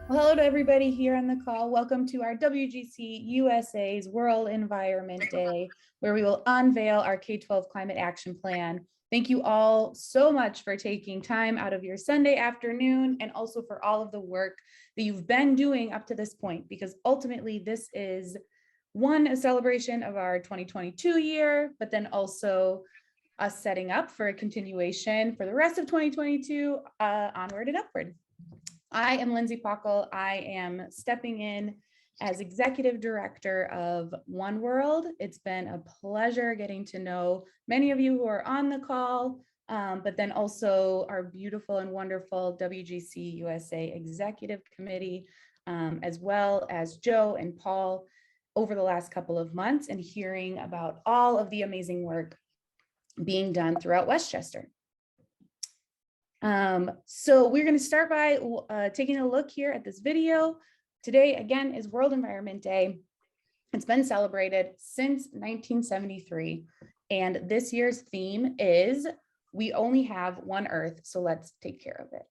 Well, hello to everybody here on the call. Welcome to our WGC USA's World Environment Day, where we will unveil our K-12 Climate Action Plan. Thank you all so much for taking time out of your Sunday afternoon and also for all of the work that you've been doing up to this point, because ultimately this is a celebration of our 2022 year, but then also us setting up for a continuation for the rest of 2022 onward and upward. I am Lindsay Pockle. I am stepping in as Executive Director of One World. It's been a pleasure getting to know many of you who are on the call, but then also our beautiful and wonderful WGC USA Executive Committee, as well as Joe and Paul over the last couple of months, and hearing about all of the amazing work being done throughout Westchester. So we're going to start by taking a look here at this video. Today, again, is World Environment Day. It's been celebrated since 1973. And this year's theme is, we only have one Earth, so let's take care of it.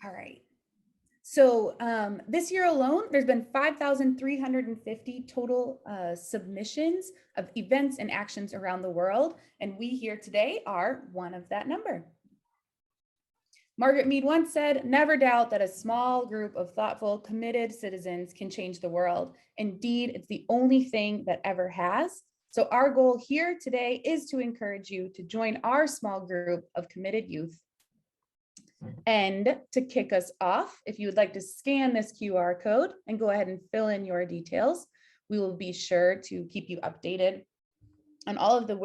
All right. So this year alone, there's been 5,350 total submissions of events and actions around the world. And we here today are one of that number. Margaret Mead once said, "Never doubt that a small group of thoughtful, committed citizens can change the world. Indeed, it's the only thing that ever has." So our goal here today is to encourage you to join our small group of committed youth. And to kick us off, if you would like to scan this QR code and go ahead and fill in your details, we will be sure to keep you updated on all of the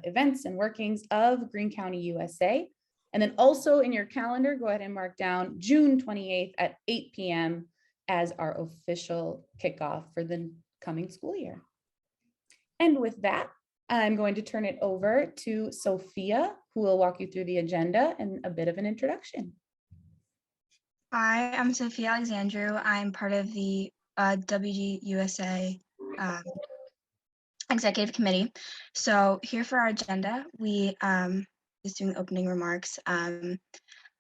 events and workings of Greene County, USA. And then also in your calendar, go ahead and mark down June 28th at 8 p.m. as our official kickoff for the coming school year. And with that, I'm going to turn it over to Sophia, who will walk you through the agenda and a bit of an introduction. Hi, I'm Sophia Alexandru. I'm part of the WG USA Executive Committee. So here for our agenda, we just doing opening remarks.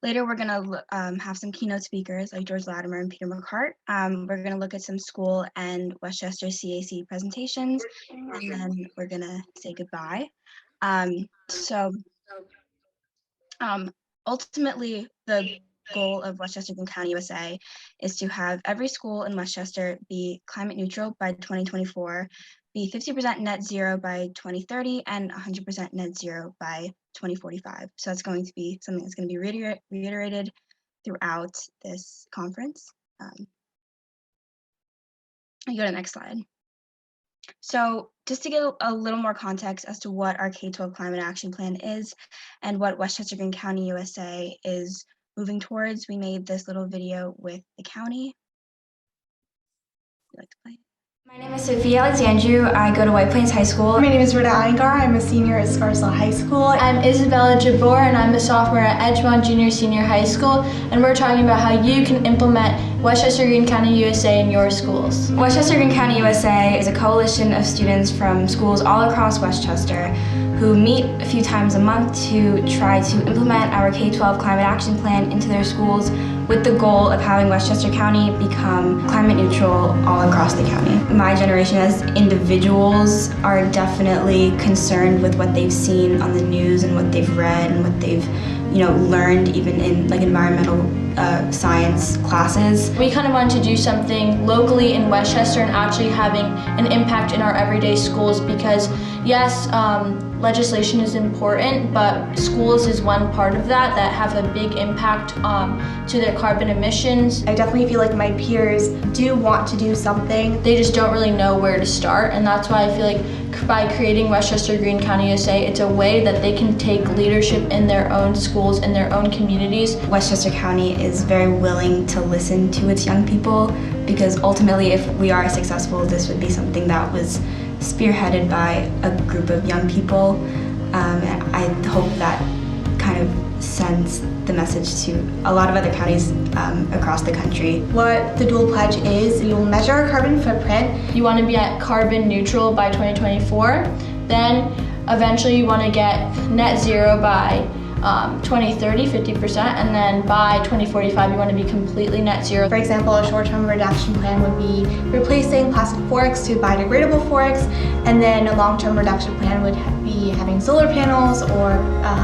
Later, we're going to have some keynote speakers like George Latimer and Peter McCart. We're going to look at some school and Westchester CAC presentations, and then we're going to say goodbye. Ultimately, the goal of Westchester Greene County, USA is to have every school in Westchester be climate neutral by 2024, be 50% net zero by 2030, and 100% net zero by 2045. So that's going to be something that's going to be reiterated throughout this conference. You go to the next slide. So just to get a little more context as to what our K-12 Climate Action Plan is and what Westchester Greene County, USA is moving towards, we made this little video with the county. Would you like to play? My name is Sophia Alexandru. I go to White Plains High School. My name is Rita Iyengar. I'm a senior at Scarsdale High School. I'm Isabella Jabor, and I'm a sophomore at Edgemont Junior Senior High School, and we're talking about how you can implement Westchester Greene County, USA in your schools. Westchester Greene County, USA is a coalition of students from schools all across Westchester who meet a few times a month to try to implement our K-12 Climate Action Plan into their schools with the goal of having Westchester County become climate neutral all across the county. My generation as individuals are definitely concerned with what they've seen on the news and what they've read and what they've learned even in like environmental science classes. We kind of wanted to do something locally in Westchester and actually having an impact in our everyday schools, because yes, legislation is important, but schools is one part of that have a big impact to their carbon emissions. I definitely feel like my peers do want to do something. They just don't really know where to start, and that's why I feel like by creating Westchester Greene County, USA, it's a way that they can take leadership in their own schools, in their own communities. Westchester County is very willing to listen to its young people, because ultimately if we are successful, this would be something that was spearheaded by a group of young people. And I hope that kind of sends the message to a lot of other counties across the country. What the dual pledge is, you'll measure our carbon footprint. You want to be at carbon neutral by 2024. Then eventually you want to get net zero by 2030, 50%, and then by 2045, you want to be completely net zero. For example, a short-term reduction plan would be replacing plastic forks to biodegradable forks, and then a long-term reduction plan would be having solar panels or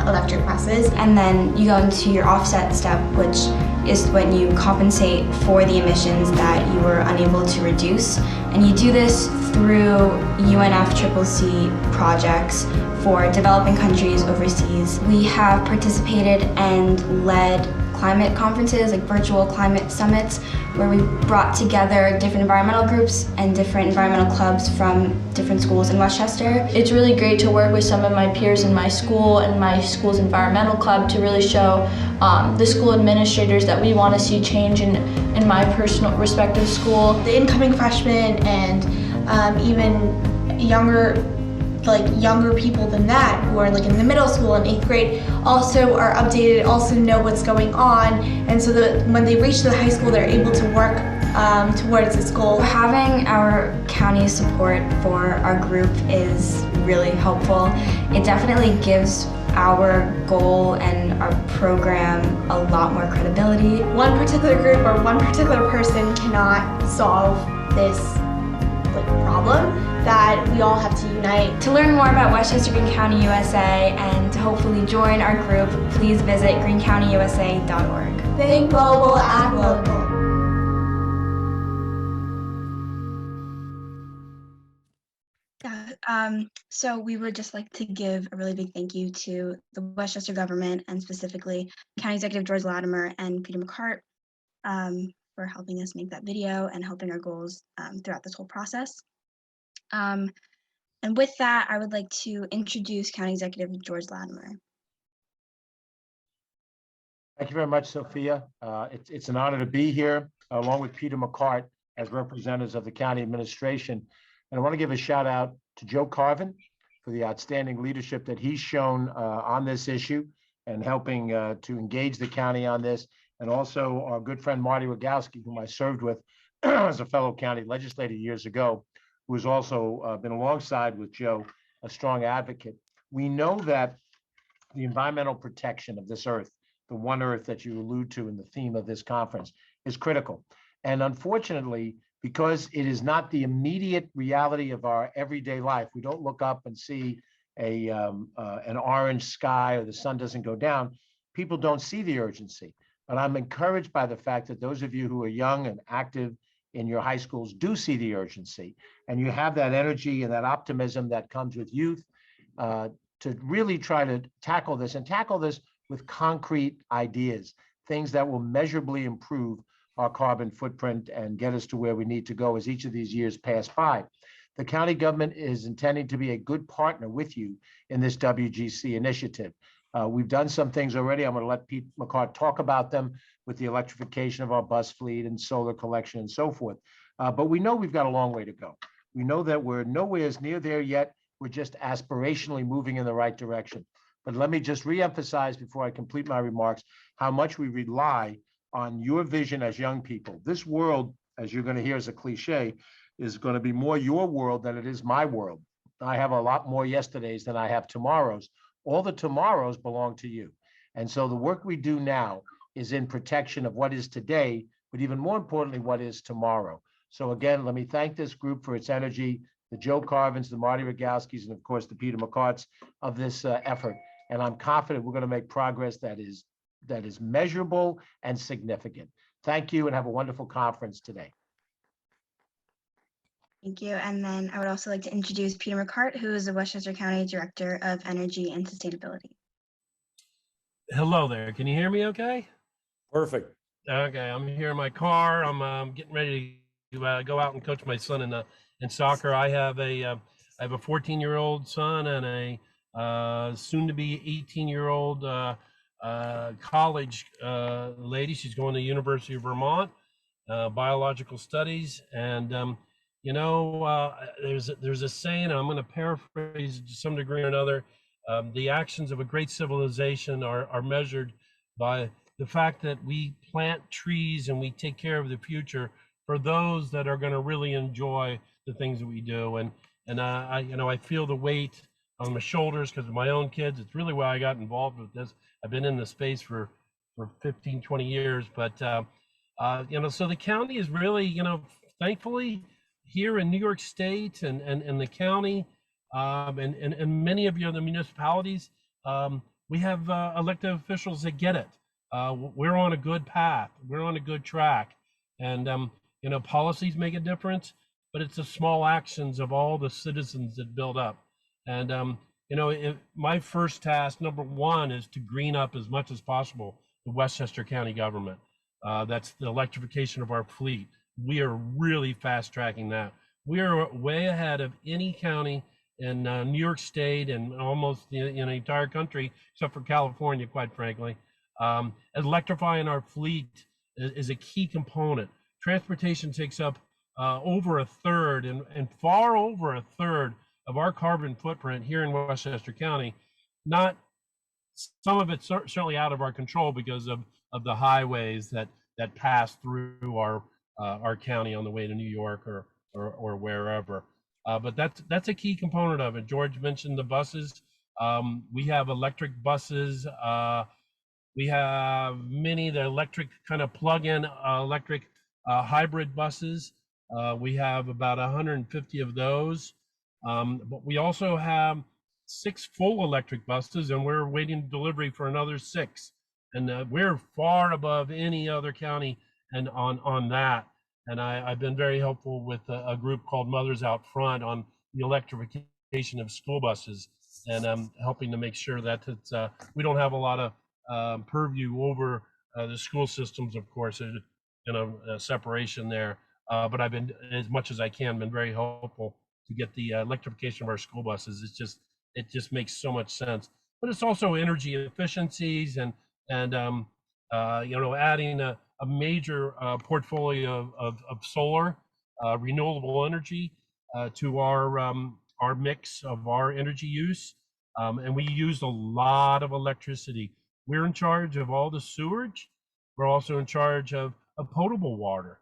electric presses. And then you go into your offset step, which is when you compensate for the emissions that you were unable to reduce. And you do this through UNFCCC projects for developing countries overseas. We have participated and led climate conferences, like virtual climate summits, where we brought together different environmental groups and different environmental clubs from different schools in Westchester. It's really great to work with some of my peers in my school and my school's environmental club to really show the school administrators that we want to see change in my personal respective school. The incoming freshmen and even younger people than that who are like in the middle school and 8th grade also are updated, also know what's going on, and so that when they reach the high school, they're able to work towards this goal. Having our county support for our group is really helpful. It definitely gives our goal and our program a lot more credibility. One particular group or one particular person cannot solve this problem, that we all have to unite. To learn more about Westchester Green County USA and to hopefully join our group, please visit greencountyyusa.org. Think global, act local. So we would just like to give a really big thank you to the Westchester government and specifically County Executive George Latimer and Peter McCart for helping us make that video and helping our goals throughout this whole process. And with that, I would like to introduce County Executive George Latimer. Thank you very much, Sophia. It's an honor to be here along with Peter McCart as representatives of the county administration. And I want to give a shout out to Joe Carvin for the outstanding leadership that he's shown on this issue and helping to engage the county on this. And also our good friend Marty Rogowski, whom I served with as a fellow county legislator years ago, who has also been alongside with Joe, a strong advocate. We know that the environmental protection of this earth, the one earth that you allude to in the theme of this conference, is critical. And unfortunately, because it is not the immediate reality of our everyday life, we don't look up and see an orange sky or the sun doesn't go down, people don't see the urgency. But I'm encouraged by the fact that those of you who are young and active in your high schools do see the urgency, and you have that energy and that optimism that comes with youth to really try to tackle this with concrete ideas, things that will measurably improve our carbon footprint and get us to where we need to go as each of these years pass by. The county government is intending to be a good partner with you in this WGC initiative. We've done some things already. I'm going to let Pete McCart talk about them with the electrification of our bus fleet and solar collection and so forth. But we know we've got a long way to go. We know that we're nowhere near there yet. We're just aspirationally moving in the right direction. But let me just reemphasize before I complete my remarks how much we rely on your vision as young people. This world, as you're going to hear as a cliche, is going to be more your world than it is my world. I have a lot more yesterdays than I have tomorrows. All the tomorrows belong to you. And so the work we do now is in protection of what is today, but even more importantly, what is tomorrow. So again, let me thank this group for its energy, the Joe Carvins, the Marty Rogowskis, and of course, the Peter McCarts of this effort. And I'm confident we're going to make progress that is measurable and significant. Thank you and have a wonderful conference today. Thank you. And then I would also like to introduce Peter McCart, who is the Westchester County Director of Energy and Sustainability. Hello there. Can you hear me okay? Perfect. Okay, I'm here in my car. I'm getting ready to go out and coach my son in soccer. I have a 14-year-old son and a soon-to-be 18-year-old college lady. She's going to University of Vermont, biological studies, and there's a saying, and I'm going to paraphrase to some degree or another. The actions of a great civilization are measured by the fact that we plant trees and we take care of the future for those that are going to really enjoy the things that we do. And I feel the weight on my shoulders because of my own kids. It's really why I got involved with this. I've been in the space for 15, 20 years, but you know, so the county is really, you know, thankfully here in New York State and the county and many of the other municipalities, we have elected officials that get it. We're on a good path. We're on a good track, and you know, policies make a difference, but it's the small actions of all the citizens that build up. And you know, my first task, number one, is to green up as much as possible the Westchester County government. That's the electrification of our fleet. We are really fast tracking that. We are way ahead of any county in New York State and almost the entire country, except for California, quite frankly. Electrifying our fleet is a key component. Transportation takes up over a third and far over a third of our carbon footprint here in Westchester County. Not some of it's certainly out of our control because of the highways that pass through our county on the way to New York or wherever. But that's a key component of it. George mentioned the buses. We have electric buses. We have many the electric kind of plug-in electric hybrid buses. We have about 150 of those. But we also have 6 full electric buses, and we're waiting delivery for another 6. And we're far above any other county and on that. And I've been very helpful with a group called Mothers Out Front on the electrification of school buses, and helping to make sure that it's, we don't have a lot of purview over the school systems, of course, you know, separation there. But I've been, as much as I can, been very helpful to get the electrification of our school buses. It just makes so much sense. But it's also energy efficiencies and you know, adding a major portfolio of solar, renewable energy to our mix of our energy use. And we use a lot of electricity. We're in charge of all the sewage. We're also in charge of potable water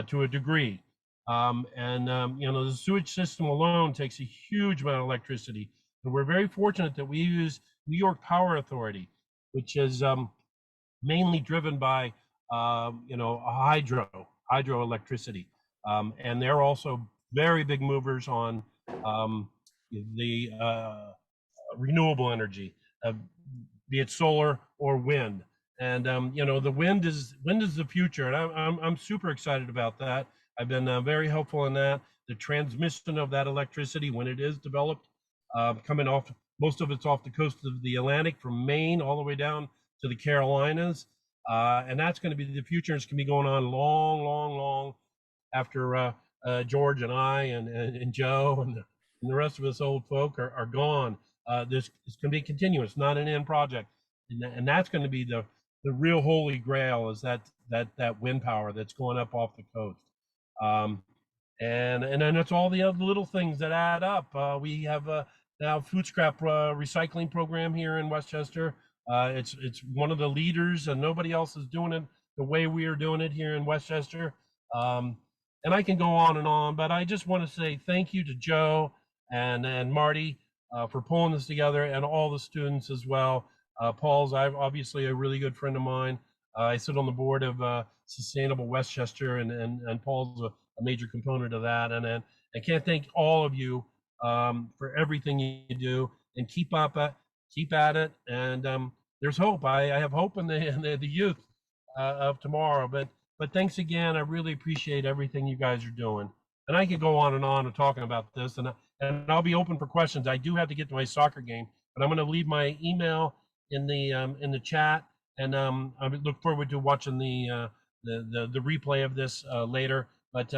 to a degree. You know, the sewage system alone takes a huge amount of electricity. And we're very fortunate that we use New York Power Authority, which is mainly driven by you know, hydroelectricity, and they're also very big movers on the renewable energy, be it solar or wind. And you know, the wind is the future, and I'm super excited about that. I've been very helpful in that. The transmission of that electricity when it is developed, coming off, most of it's off the coast of the Atlantic from Maine all the way down to the Carolinas. And that's going to be the future. It's going to be going on long after George and I and Joe and the rest of us old folk are gone. This is going to be continuous, not an end project. And that's going to be the real holy grail, is that wind power that's going up off the coast. And then it's all the other little things that add up. We have now food scrap recycling program here in Westchester. It's one of the leaders, and nobody else is doing it the way we are doing it here in Westchester. And I can go on, but I just want to say thank you to Joe and Marty for pulling this together, and all the students as well. Paul's obviously a really good friend of mine. I sit on the board of Sustainable Westchester, and Paul's a major component of that. And I can't thank all of you for everything you do, and keep at it. And there's hope. I have hope in the youth of tomorrow. But thanks again. I really appreciate everything you guys are doing. And I could go on and talking about this, and I'll be open for questions. I do have to get to my soccer game, but I'm going to leave my email in the chat, and I look forward to watching the replay of this later. But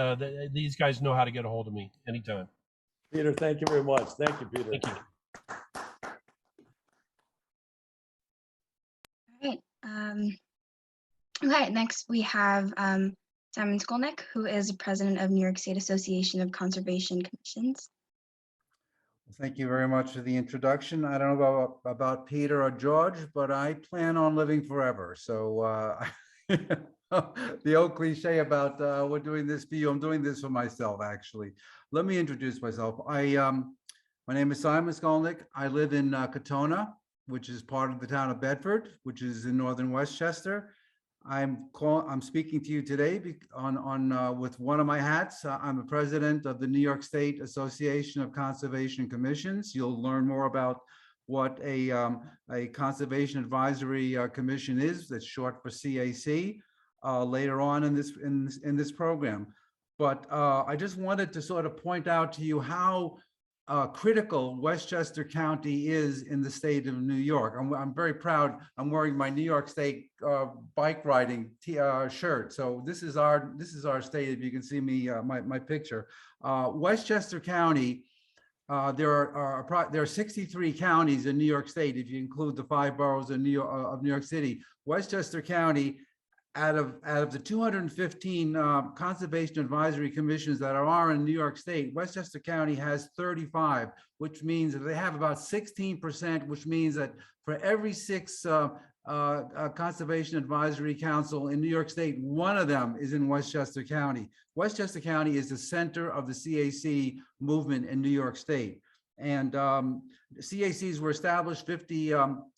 these guys know how to get a hold of me anytime. Peter, thank you very much. Thank you, Peter. Thank you. All right. Okay, next we have Simon Skolnick, who is president of New York State Association of Conservation Commissions. Thank you very much for the introduction. I don't know about Peter or George, but I plan on living forever. So the old cliche about we're doing this for you, I'm doing this for myself, actually. Let me introduce myself. My name is Simon Skolnick. I live in Katona, which is part of the town of Bedford, which is in northern Westchester. I'm speaking to you today with one of my hats. I'm the president of the New York State Association of Conservation Commissions. You'll learn more about what a Conservation Advisory Commission is. That's short for CAC. Later on in this program. But I just wanted to sort of point out to you how critical Westchester County is in the state of New York. I'm very proud. I'm wearing my New York State bike riding shirt. So this is our state. If you can see me, my picture. Westchester County. There are 63 counties in New York State. If you include the 5 boroughs of New York City, Westchester County. Out of the 215 conservation advisory commissions that are in New York State, Westchester County has 35, which means that they have about 16%, which means that for every 6 conservation advisory council in New York State, one of them is in Westchester County. Westchester County is the center of the CAC movement in New York State. And CACs were established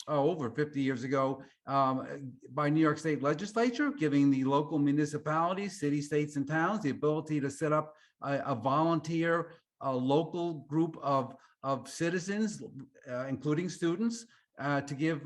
over 50 years ago by New York State legislature, giving the local municipalities, cities, states, and towns the ability to set up a volunteer, local group of citizens, including students, to give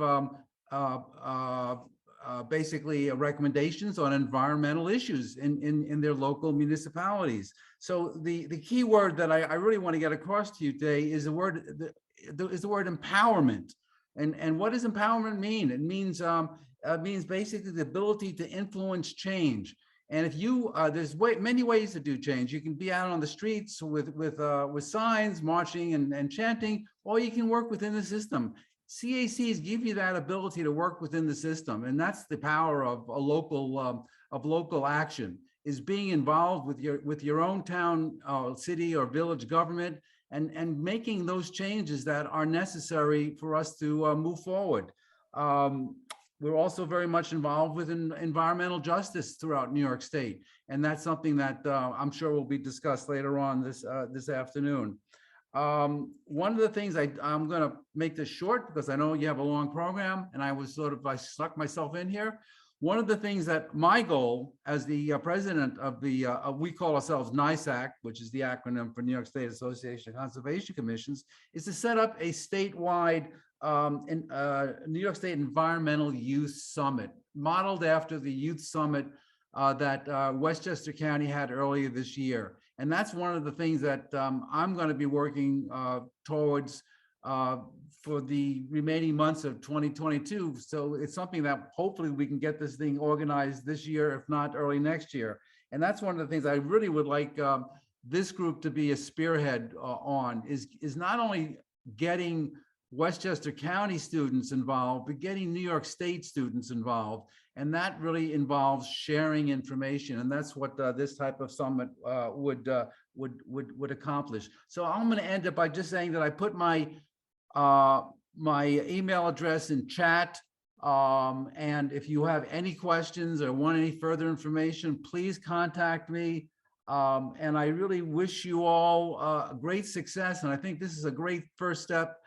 basically recommendations on environmental issues in their local municipalities. So the key word that I really want to get across to you today is the word empowerment. And what does empowerment mean? It means basically the ability to influence change. And if you there's many ways to do change. You can be out on the streets with signs, marching and chanting, or you can work within the system. CACs give you that ability to work within the system, and that's the power of a local action, is being involved with your own town, city, or village government, and making those changes that are necessary for us to move forward. We're also very much involved with environmental justice throughout New York State, and that's something that I'm sure will be discussed later on this afternoon. One of the things I'm going to make this short because I know you have a long program, and I stuck myself in here. One of the things that my goal as the president of the, we call ourselves NYSAC, which is the acronym for New York State Association of Conservation Commissions, is to set up a statewide New York State Environmental Youth Summit, modeled after the youth summit that Westchester County had earlier this year. And that's one of the things that I'm going to be working towards for the remaining months of 2022. So it's something that hopefully we can get this thing organized this year, if not early next year. And that's one of the things I really would like this group to be a spearhead on, is not only getting Westchester County students involved, but getting New York State students involved. And that really involves sharing information. And that's what this type of summit would accomplish. So I'm going to end it by just saying that I put my email address in chat. And if you have any questions or want any further information, please contact me. And I really wish you all great success. And I think this is a great first step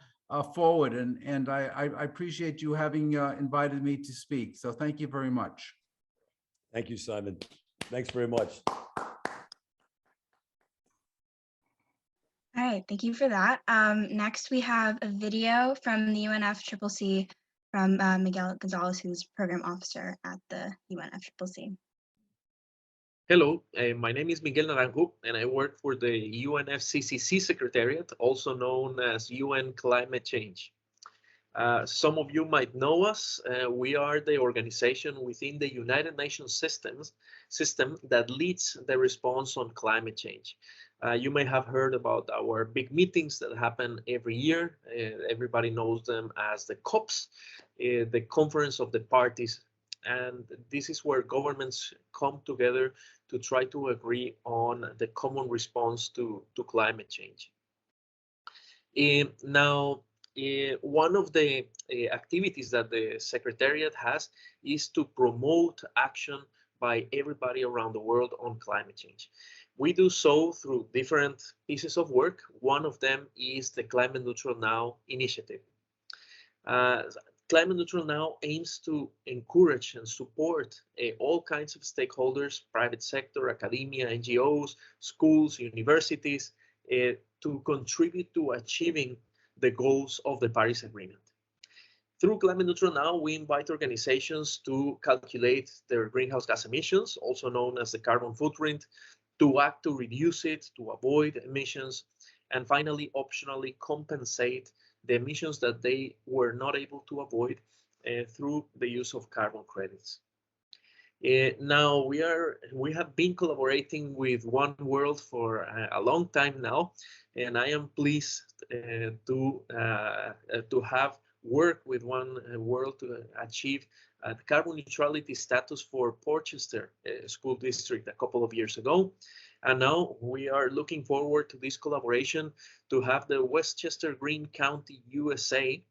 forward, and I appreciate you having invited me to speak. So thank you very much. Thank you, Simon. Thanks very much. All right, thank you for that. Next, we have a video from the UNFCCC from Miguel Gonzalez, who's program officer at the UNFCCC. Hello, my name is Miguel Naranjo, and I work for the UNFCCC Secretariat, also known as UN Climate Change. Some of you might know us. We are the organization within the United Nations system that leads the response on climate change. You may have heard about our big meetings that happen every year. Everybody knows them as the COPs, the Conference of the Parties. And this is where governments come together to try to agree on the common response to climate change. Now, one of the activities that the Secretariat has is to promote action by everybody around the world on climate change. We do so through different pieces of work. One of them is the Climate Neutral Now initiative. Climate Neutral Now aims to encourage and support all kinds of stakeholders, private sector, academia, NGOs, schools, universities, to contribute to achieving the goals of the Paris Agreement. Through Climate Neutral Now, we invite organizations to calculate their greenhouse gas emissions, also known as the carbon footprint, to act to reduce it, to avoid emissions, and finally, optionally compensate the emissions that they were not able to avoid through the use of carbon credits. Now we have been collaborating with One World for a long time now, and I am pleased to have worked with One World to achieve carbon neutrality status for Portchester School District a couple of years ago. And now we are looking forward to this collaboration to have the Westchester Green County, USA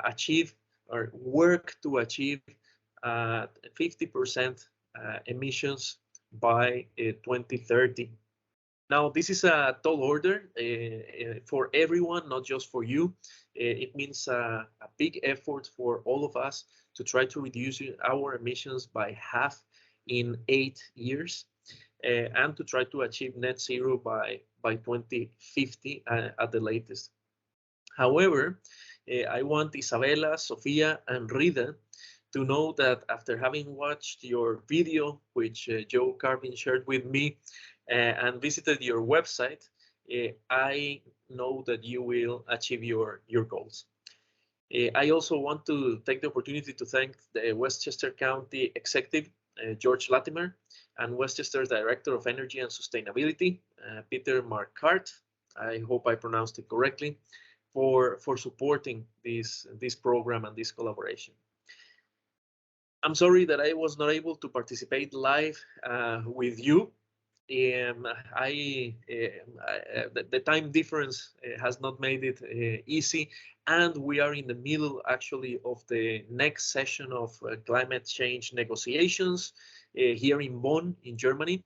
achieve or work to achieve 50% emissions by 2030. Now, this is a tall order for everyone, not just for you. It means a big effort for all of us to try to reduce our emissions by half in 8 years. And to try to achieve net zero by 2050 at the latest. However, I want Isabella, Sofia, and Rida to know that after having watched your video, which Joe Carvin shared with me, and visited your website, I know that you will achieve your goals. I also want to take the opportunity to thank the Westchester County Executive, George Latimer, and Westchester's Director of Energy and Sustainability, Peter Marquardt, I hope I pronounced it correctly, for supporting this program and this collaboration. I'm sorry that I was not able to participate live with you. The time difference has not made it easy, and we are in the middle actually of the next session of climate change negotiations here in Bonn, in Germany,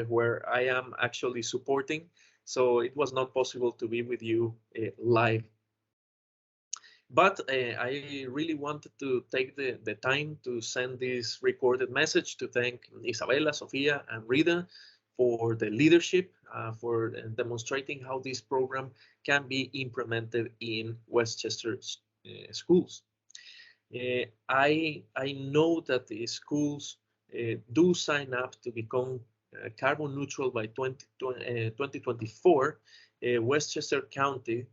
where I am actually supporting. So it was not possible to be with you live. But I really wanted to take the time to send this recorded message to thank Isabella, Sofia, and Rida for the leadership, for demonstrating how this program can be implemented in Westchester schools. I know that the schools do sign up to become carbon neutral by 2024. Westchester County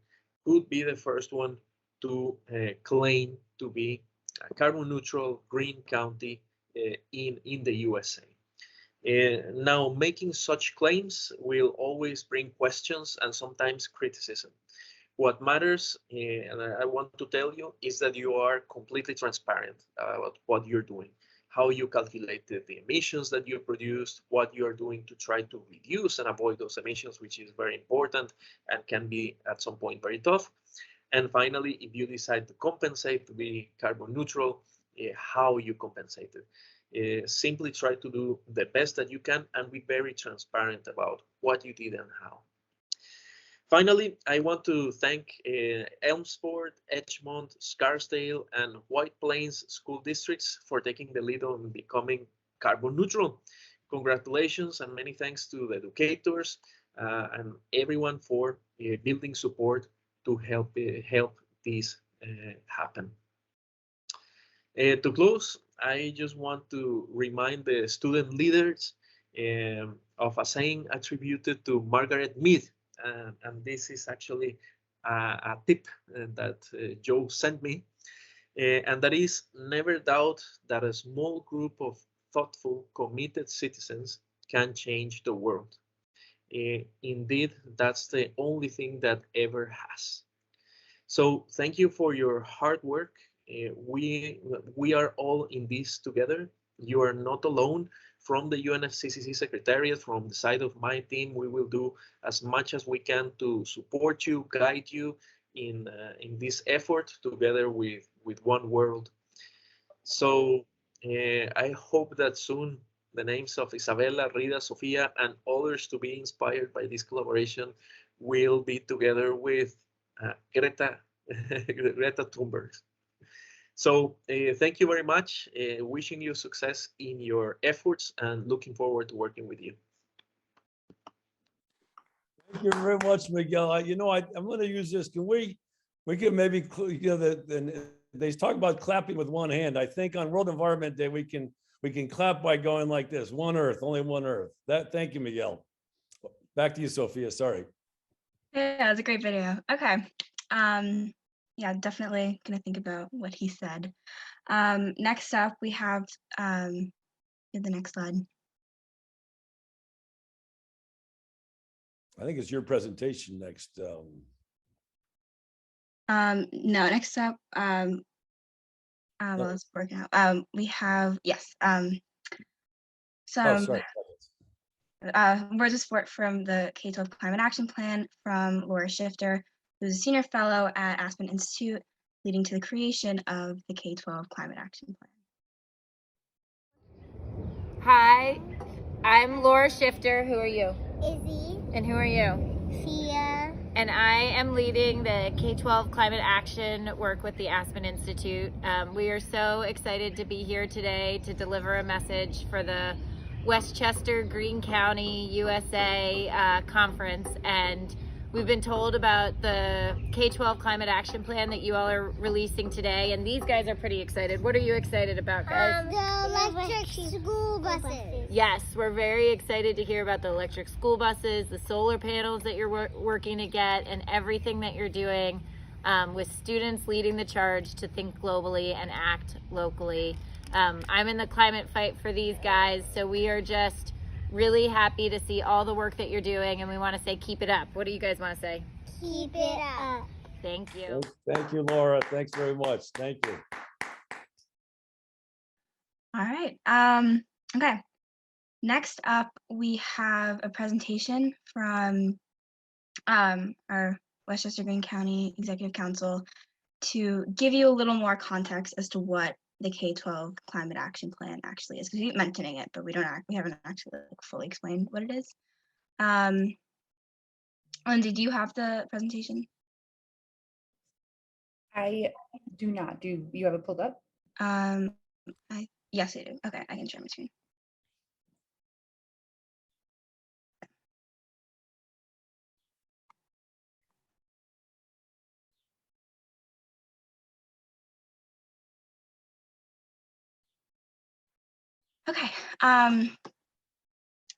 could be the first one to claim to be a carbon neutral green county in the USA. Now, making such claims will always bring questions and sometimes criticism. What matters, and I want to tell you, is that you are completely transparent about what you're doing, how you calculated the emissions that you produced, what you are doing to try to reduce and avoid those emissions, which is very important and can be at some point very tough. And finally, if you decide to compensate to be carbon neutral, how you compensate it. Simply try to do the best that you can and be very transparent about what you did and how. Finally, I want to thank Elmsport, Edgemont, Scarsdale, and White Plains school districts for taking the lead on becoming carbon neutral. Congratulations and many thanks to the educators and everyone for building support to help this happen. To close, I just want to remind the student leaders of a saying attributed to Margaret Mead. And this is actually a tip that Joe sent me. And that is, never doubt that a small group of thoughtful, committed citizens can change the world. Indeed, that's the only thing that ever has. So thank you for your hard work. We are all in this together. You are not alone. From the UNFCCC Secretariat, from the side of my team, we will do as much as we can to support you, guide you in this effort together with One World. So I hope that soon the names of Isabella, Rita, Sofia, and others to be inspired by this collaboration will be together with Greta, Greta Thunberg. So thank you very much. Wishing you success in your efforts and looking forward to working with you. Thank you very much, Miguel. I'm going to use this. We can maybe, they talk about clapping with one hand. I think on World Environment Day, we can clap by going like this: one Earth, only one Earth. Thank you, Miguel. Back to you, Sophia. Sorry. Yeah, it's a great video. Okay. Yeah, definitely gonna think about what he said. Next up, we have the next slide. I think it's your presentation next. No, next up, well, let's work out. We have, yes, some words of support from the K-12 Climate Action Plan from Laura Shifter, who's a senior fellow at Aspen Institute, leading to the creation of the K-12 Climate Action Plan. Hi, I'm Laura Shifter. Who are you? Izzy. And who are you? Fia. And I am leading the K-12 Climate Action work with the Aspen Institute. We are so excited to be here today to deliver a message for the Westchester, Greene County, USA conference. And we've been told about the K-12 Climate Action Plan that you all are releasing today. And these guys are pretty excited. What are you excited about, guys? The electric school buses. Yes, we're very excited to hear about the electric school buses, the solar panels that you're working to get, and everything that you're doing with students leading the charge to think globally and act locally. I'm in the climate fight for these guys, so we are just really happy to see all the work that you're doing, and we want to say keep it up. What do you guys want to say? Keep it up. Thank you. Thank you, Laura. Thanks very much. Thank you. All right. Okay. Next up, we have a presentation from our Westchester Greene County Executive Council to give you a little more context as to what the K-12 Climate Action Plan actually is, because we keep mentioning it, but we haven't actually fully explained what it is. Lindsay, do you have the presentation? I do not. Do you have it pulled up? Yes, I do. Okay, I can share my screen. Okay,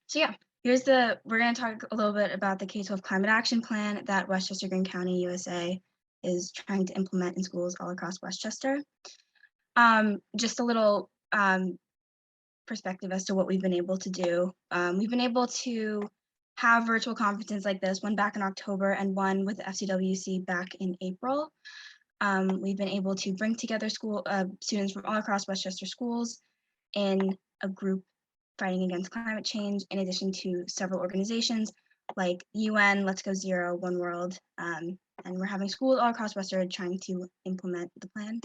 so yeah, we're gonna talk a little bit about the K-12 Climate Action Plan that Westchester Greene County, USA is trying to implement in schools all across Westchester. Just a little perspective as to what we've been able to do. We've been able to have virtual conferences like this, one back in October and one with the FCWC back in April. We've been able to bring together students from all across Westchester schools in a group fighting against climate change, in addition to several organizations like UN, Let's Go Zero, One World, and we're having schools all across Westchester trying to implement the plan.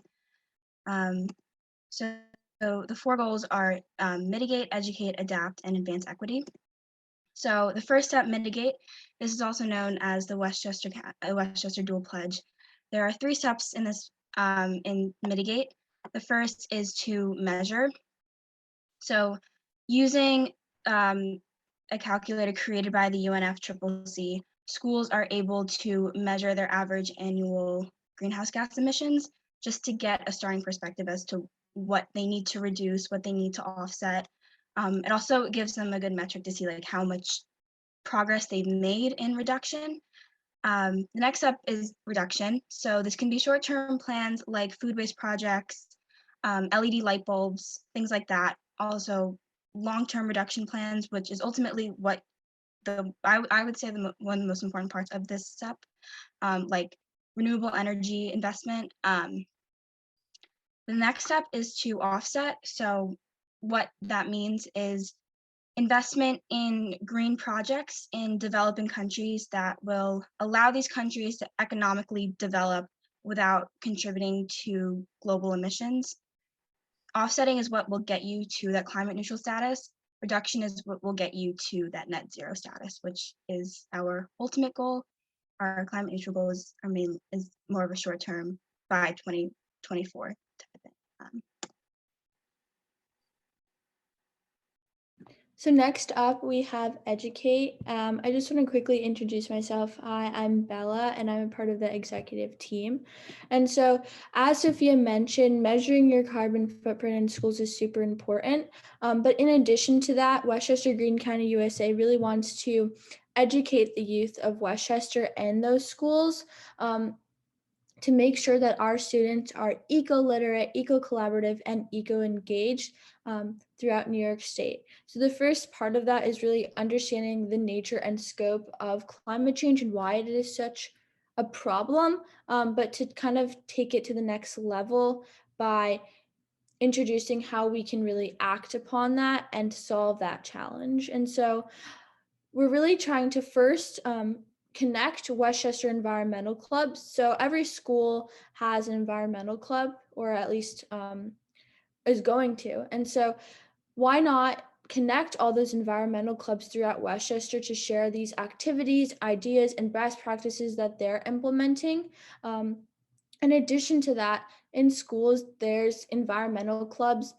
So the four goals are mitigate, educate, adapt, and advance equity. So the first step, mitigate. This is also known as the Westchester Dual Pledge. There are 3 steps in this in mitigate. The first is to measure. So using a calculator created by the UNFCCC, schools are able to measure their average annual greenhouse gas emissions just to get a starting perspective as to what they need to reduce, what they need to offset. It also gives them a good metric to see like how much progress they've made in reduction. The next step is reduction. So this can be short-term plans like food waste projects, LED light bulbs, things like that. Also long-term reduction plans, which is ultimately what I would say one of the most important parts of this step, like renewable energy investment. The next step is to offset. So what that means is investment in green projects in developing countries that will allow these countries to economically develop without contributing to global emissions. offsetting is what will get you to that climate neutral status. Reduction is what will get you to that net zero status, which is our ultimate goal. Our climate neutral goal is more of a short term by 2024 type of thing. So next up, we have Educate. I just want to quickly introduce myself. Hi, I'm Bella, and I'm a part of the executive team. And so, as Sophia mentioned, measuring your carbon footprint in schools is super important. But in addition to that, Westchester Green County, USA really wants to educate the youth of Westchester and those schools to make sure that our students are eco-literate, eco-collaborative, and eco-engaged throughout New York State. So the first part of that is really understanding the nature and scope of climate change and why it is such a problem, but to kind of take it to the next level by introducing how we can really act upon that and solve that challenge. And so we're really trying to first connect Westchester environmental clubs. So every school has an environmental club, or at least is going to. And so why not connect all those environmental clubs throughout Westchester to share these activities, ideas, and best practices that they're implementing. In addition to that, in schools, there's environmental classes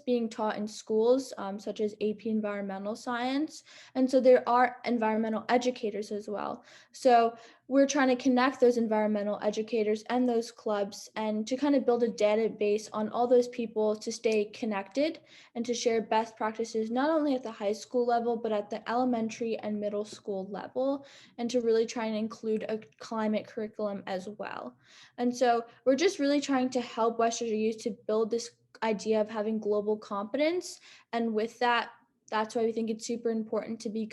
being taught in schools, such as AP Environmental Science. And so there are environmental educators as well. So we're trying to connect those environmental educators and those clubs and to kind of build a database on all those people to stay connected and to share best practices, not only at the high school level, but at the elementary and middle school level, and to really try and include a climate curriculum as well. And so we're just really trying to help Westchester youth to build this idea of having global competence. And with that, that's why we think it's super important to be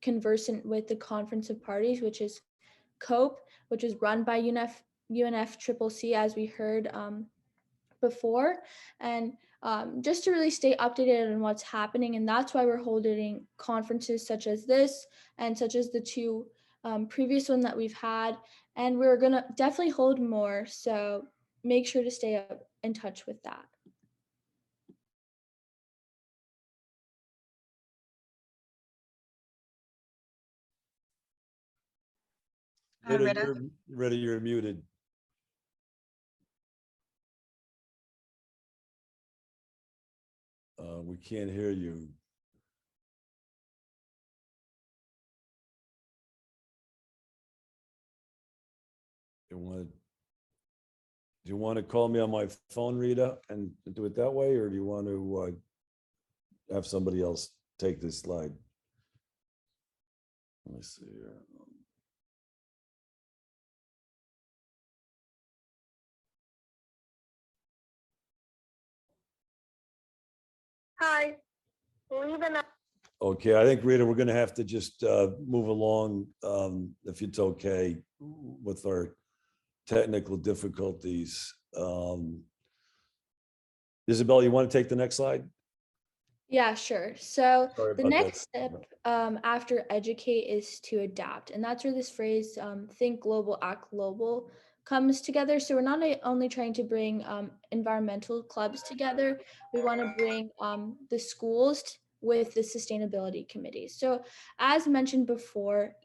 conversant with the Conference of Parties, which is COPE, which is run by UNFCCC, as we heard before, and just to really stay updated on what's happening. And that's why we're holding conferences such as this and such as the two previous one that we've had. And we're going to definitely hold more. So make sure to stay up in touch with that. Rita, you're muted. We can't hear you. Do you want to call me on my phone, Rita, and do it that way, or do you want to have somebody else take this slide? Let me see here. Hi. Okay, I think, Rita, we're going to have to just move along, if it's okay, with our technical difficulties. Isabel, you want to take the next slide? Yeah, sure. So Sorry the about next that. step after educate is to adapt. And that's where this phrase, think global, act global, comes together. So we're not only trying to bring environmental clubs together, we want to bring the schools with the sustainability committees. So as mentioned before,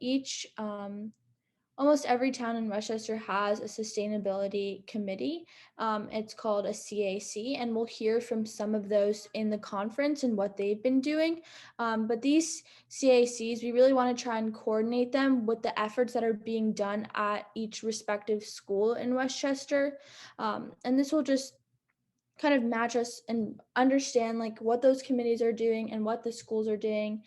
almost every town in Westchester has a sustainability committee. It's called a CAC, and we'll hear from some of those in the conference and what they've been doing. But these CACs, we really want to try and coordinate them with the efforts that are being done at each respective school in Westchester. And this will just kind of match us and understand like what those committees are doing and what the schools are doing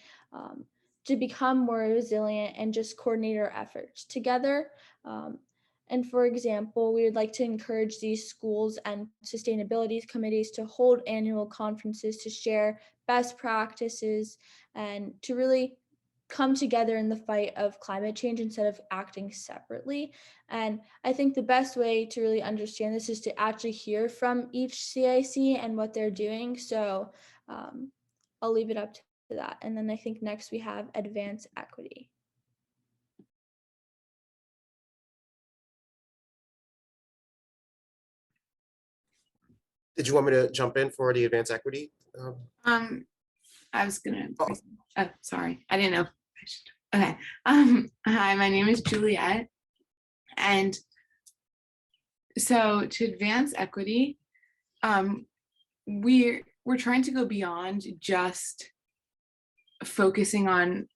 to become more resilient and just coordinate our efforts together. And for example, we would like to encourage these schools and sustainability committees to hold annual conferences to share best practices and to really come together in the fight of climate change instead of acting separately. And I think the best way to really understand this is to actually hear from each CIC and what they're doing. So I'll leave it up to that. And then I think next we have advance equity. Did you want me to jump in for the advanced equity? I was gonna, oh, sorry, I didn't know. Okay, hi, my name is Juliet. And so to advance equity, we're trying to go beyond just focusing on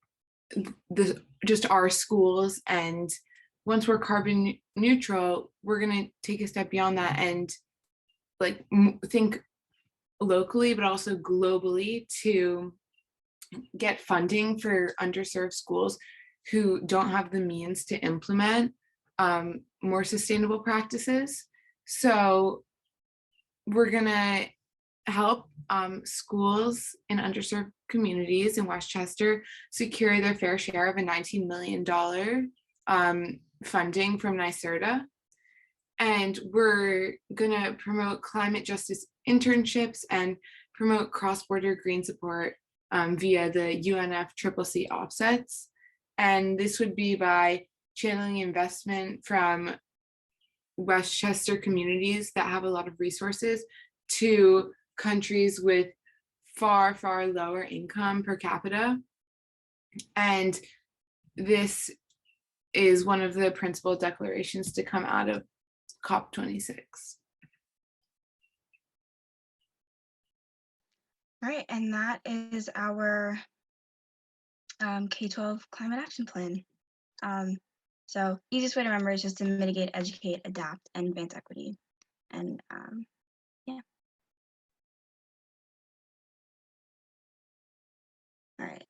just our schools. And once we're carbon neutral, we're gonna take a step beyond that and like think locally, but also globally to get funding for underserved schools who don't have the means to implement more sustainable practices. So we're gonna help schools in underserved communities in Westchester secure their fair share of a $19 million funding from NYSERDA. And we're gonna promote climate justice internships and promote cross-border green support via the UNFCCC offsets. And this would be by channeling investment from Westchester communities that have a lot of resources to countries with far, far lower income per capita. And this is one of the principal declarations to come out of COP26. All right, and that is our K-12 climate action plan. So easiest way to remember is just to mitigate, educate, adapt, and advance equity. And yeah. All right.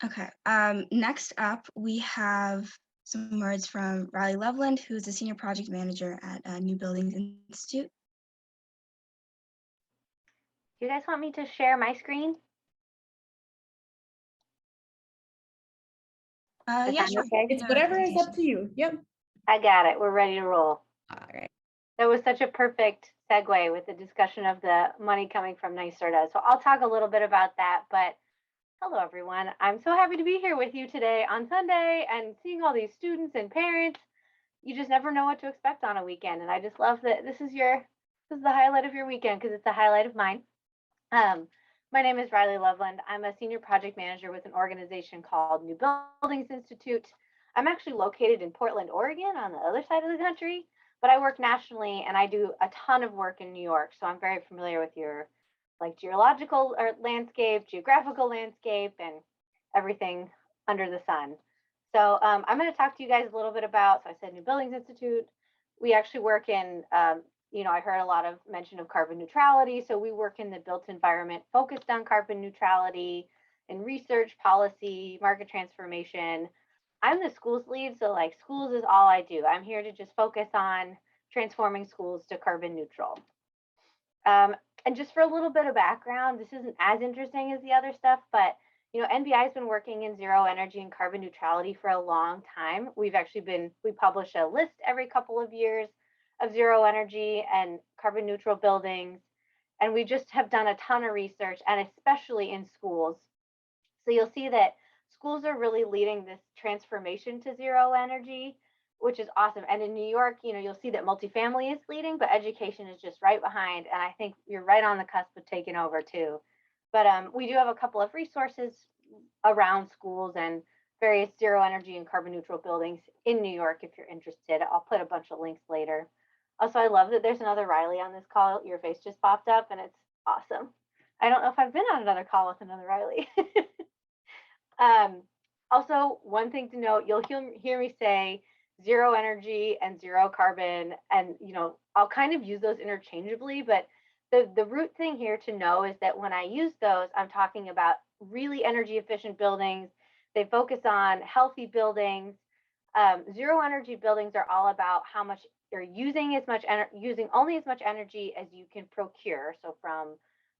Okay, next up, we have some words from Riley Loveland, who's a senior project manager at New Buildings Institute. Do you guys want me to share my screen? Yeah, sure. Okay? It's whatever is up to you. Yep. I got it. We're ready to roll. All right. That was such a perfect segue with the discussion of the money coming from NYSERDA. So I'll talk a little bit about that, but hello, everyone. I'm so happy to be here with you today on Sunday and seeing all these students and parents. You just never know what to expect on a weekend. And I just love that this is the highlight of your weekend because it's the highlight of mine. My name is Riley Loveland. I'm a senior project manager with an organization called New Buildings Institute. I'm actually located in Portland, Oregon on the other side of the country, but I work nationally and I do a ton of work in New York. So I'm very familiar with your like geological or landscape, geographical landscape, and everything under the sun. So I'm going to talk to you guys a little bit about, so I said New Buildings Institute. We actually work in, I heard a lot of mention of carbon neutrality. So we work in the built environment focused on carbon neutrality and research, policy, market transformation. I'm the schools lead, so like schools is all I do. I'm here to just focus on transforming schools to carbon neutral. And just for a little bit of background, this isn't as interesting as the other stuff, but NBI has been working in zero energy and carbon neutrality for a long time. We publish a list every couple of years of zero energy and carbon neutral buildings. And we just have done a ton of research, and especially in schools. So you'll see that schools are really leading this transformation to zero energy, which is awesome. And in New York, you'll see that multifamily is leading, but education is just right behind. And I think you're right on the cusp of taking over too. But we do have a couple of resources around schools and various zero energy and carbon neutral buildings in New York if you're interested. I'll put a bunch of links later. Also, I love that there's another Riley on this call. Your face just popped up and it's awesome. I don't know if I've been on another call with another Riley. Also, one thing to note, you'll hear me say zero energy and zero carbon, and I'll kind of use those interchangeably, but the root thing here to know is that when I use those, I'm talking about really energy efficient buildings. They focus on healthy buildings. Zero energy buildings are all about how much you're using only as much energy as you can procure. So from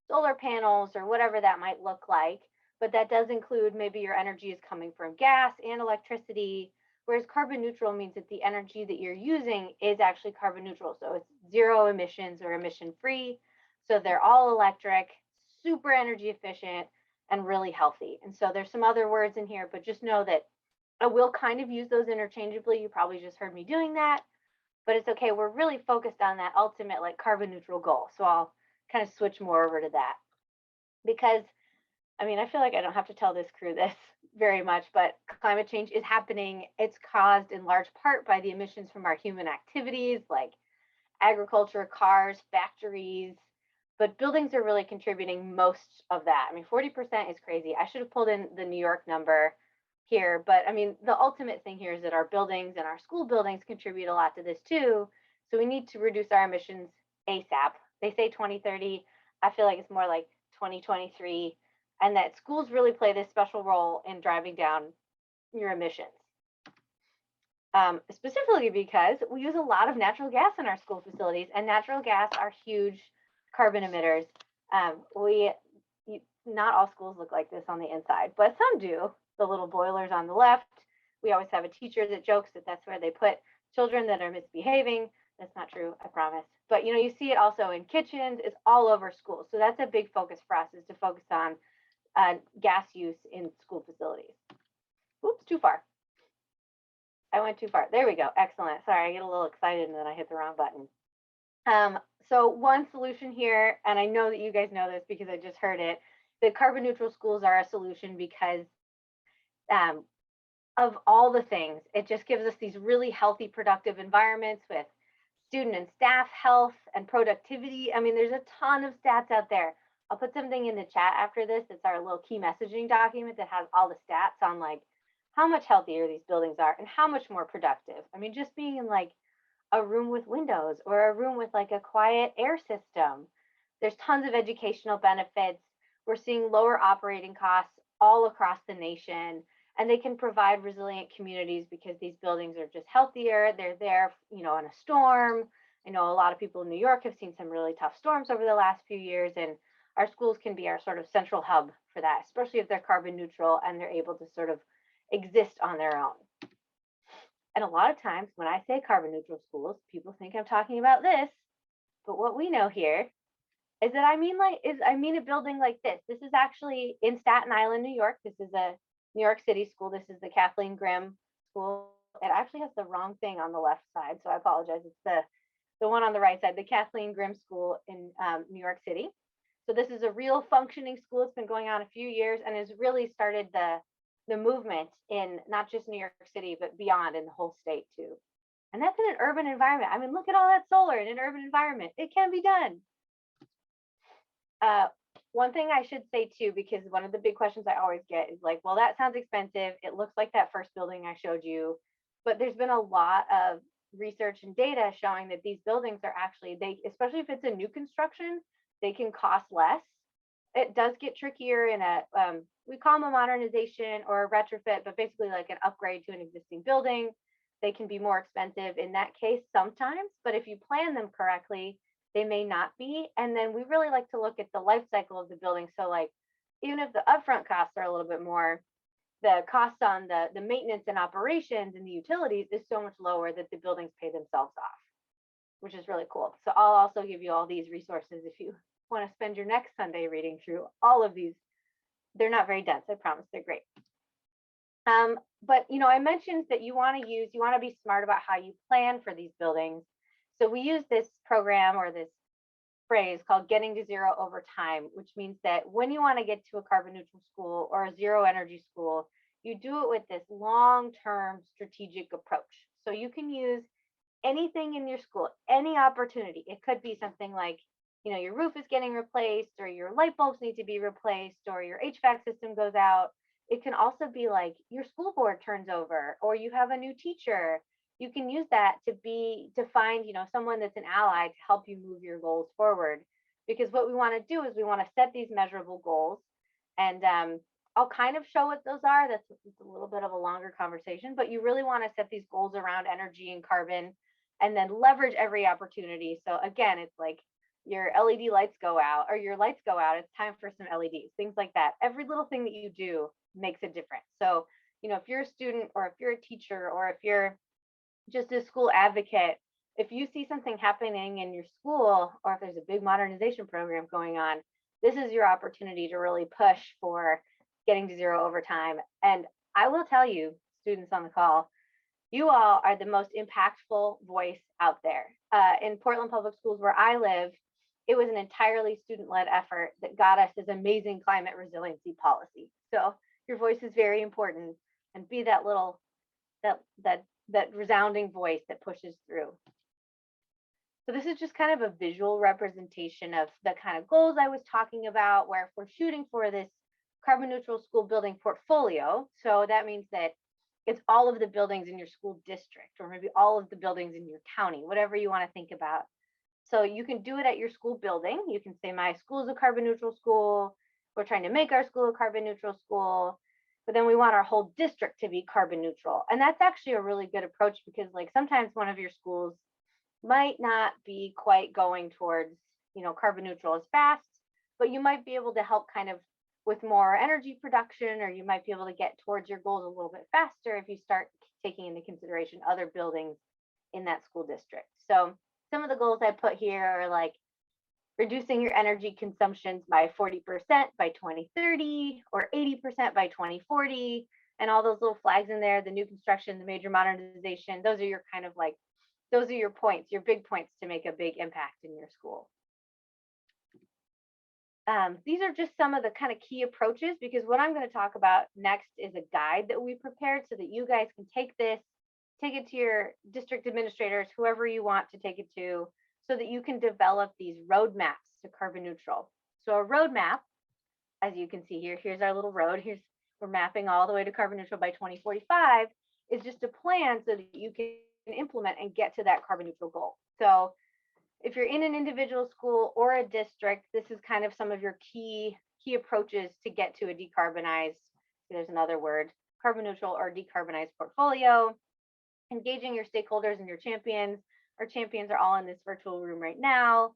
solar panels or whatever that might look like, but that does include maybe your energy is coming from gas and electricity, whereas carbon neutral means that the energy that you're using is actually carbon neutral. So it's zero emissions or emission free. So they're all electric, super energy efficient, and really healthy. And so there's some other words in here, but just know that I will kind of use those interchangeably. You probably just heard me doing that, but it's okay. We're really focused on that ultimate like carbon neutral goal. So I'll kind of switch more over to that because I mean, I feel like I don't have to tell this crew this very much, but climate change is happening. It's caused in large part by the emissions from our human activities like agriculture, cars, factories, but buildings are really contributing most of that. I mean, 40% is crazy. I should have pulled in the New York number here, but I mean, the ultimate thing here is that our buildings and our school buildings contribute a lot to this too. So we need to reduce our emissions ASAP. They say 2030. I feel like it's more like 2023, and that schools really play this special role in driving down your emissions. Specifically because we use a lot of natural gas in our school facilities, and natural gas are huge carbon emitters. Not all schools look like this on the inside, but some do. The little boilers on the left. We always have a teacher that jokes that that's where they put children that are misbehaving. That's not true, I promise. But you know, you see it also in kitchens. It's all over schools. So that's a big focus for us, is to focus on gas use in school facilities. Oops, too far. I went too far. There we go. Excellent. Sorry, I get a little excited and then I hit the wrong button. So one solution here, and I know that you guys know this because I just heard it, the carbon neutral schools are a solution because of all the things. It just gives us these really healthy, productive environments with student and staff health and productivity. I mean, there's a ton of stats out there. I'll put something in the chat after this. It's our little key messaging document that has all the stats on like how much healthier these buildings are and how much more productive. I mean, just being in like a room with windows or a room with like a quiet air system. There's tons of educational benefits. We're seeing lower operating costs all across the nation, and they can provide resilient communities because these buildings are just healthier. They're there, you know, in a storm. I know a lot of people in New York have seen some really tough storms over the last few years, and our schools can be our sort of central hub for that, especially if they're carbon neutral and they're able to sort of exist on their own. And a lot of times when I say carbon neutral schools, people think I'm talking about this, but what we know here is that I mean a building like this. This is actually in Staten Island, New York. This is a New York City school. This is the Kathleen Grimm School. It actually has the wrong thing on the left side, so I apologize. It's the one on the right side, the Kathleen Grimm School in New York City. So this is a real functioning school. It's been going on a few years and has really started the movement in not just New York City, but beyond in the whole state too. And that's in an urban environment. I mean, look at all that solar in an urban environment. It can be done. One thing I should say too, because one of the big questions I always get is like, well, that sounds expensive. It looks like that first building I showed you, but there's been a lot of research and data showing that these buildings are actually, especially if it's a new construction, they can cost less. It does get trickier in a, we call them a modernization or a retrofit, but basically like an upgrade to an existing building. They can be more expensive in that case sometimes, but if you plan them correctly, they may not be. And then we really like to look at the life cycle of the building. So like, even if the upfront costs are a little bit more, the costs on the maintenance and operations and the utilities is so much lower that the buildings pay themselves off, which is really cool. So I'll also give you all these resources if you want to spend your next Sunday reading through all of these. They're not very dense, I promise, they're great. But you know, I mentioned that you want to be smart about how you plan for these buildings. So we use this program or this phrase called getting to zero over time, which means that when you want to get to a carbon neutral school or a zero energy school, you do it with this long-term strategic approach. So you can use anything in your school, any opportunity. It could be something like, you know, your roof is getting replaced, or your light bulbs need to be replaced, or your HVAC system goes out. It can also be like your school board turns over, or you have a new teacher. You can use that to find, you know, someone that's an ally to help you move your goals forward. Because what we want to do is we want to set these measurable goals, and I'll kind of show what those are. That's a little bit of a longer conversation, but you really want to set these goals around energy and carbon, and then leverage every opportunity. So again, it's like your LED lights go out, or your lights go out, it's time for some LEDs, things like that. Every little thing that you do makes a difference. So, you know, if you're a student, or if you're a teacher, or if you're just a school advocate, if you see something happening in your school, or if there's a big modernization program going on, this is your opportunity to really push for getting to zero over time. And I will tell you, students on the call, you all are the most impactful voice out there. In Portland Public Schools, where I live, it was an entirely student-led effort that got us this amazing climate resiliency policy. So your voice is very important, and be that little, that resounding voice that pushes through. So this is just kind of a visual representation of the kind of goals I was talking about, where if we're shooting for this carbon neutral school building portfolio, so that means that it's all of the buildings in your school district, or maybe all of the buildings in your county, whatever you want to think about. So you can do it at your school building. You can say, my school is a carbon neutral school. We're trying to make our school a carbon neutral school, but then we want our whole district to be carbon neutral. And that's actually a really good approach, because like sometimes one of your schools might not be quite going towards, you know, carbon neutral as fast, but you might be able to help kind of with more energy production, or you might be able to get towards your goals a little bit faster if you start taking into consideration other buildings in that school district. So some of the goals I put here are like reducing your energy consumptions by 40% by 2030, or 80% by 2040, and all those little flags in there, the new construction, the major modernization, those are your kind of like, those are your points, your big points to make a big impact in your school. These are just some of the kind of key approaches, because what I'm going to talk about next is a guide that we prepared so that you guys can take this, take it to your district administrators, whoever you want to take it to, so that you can develop these roadmaps to carbon neutral. So a roadmap, as you can see here, here's our little road. We're mapping all the way to carbon neutral by 2045, is just a plan so that you can implement and get to that carbon neutral goal. So if you're in an individual school or a district, this is kind of some of your key approaches to get to a decarbonized, there's another word, carbon neutral or decarbonized portfolio. Engaging your stakeholders and your champions. Our champions are all in this virtual room right now.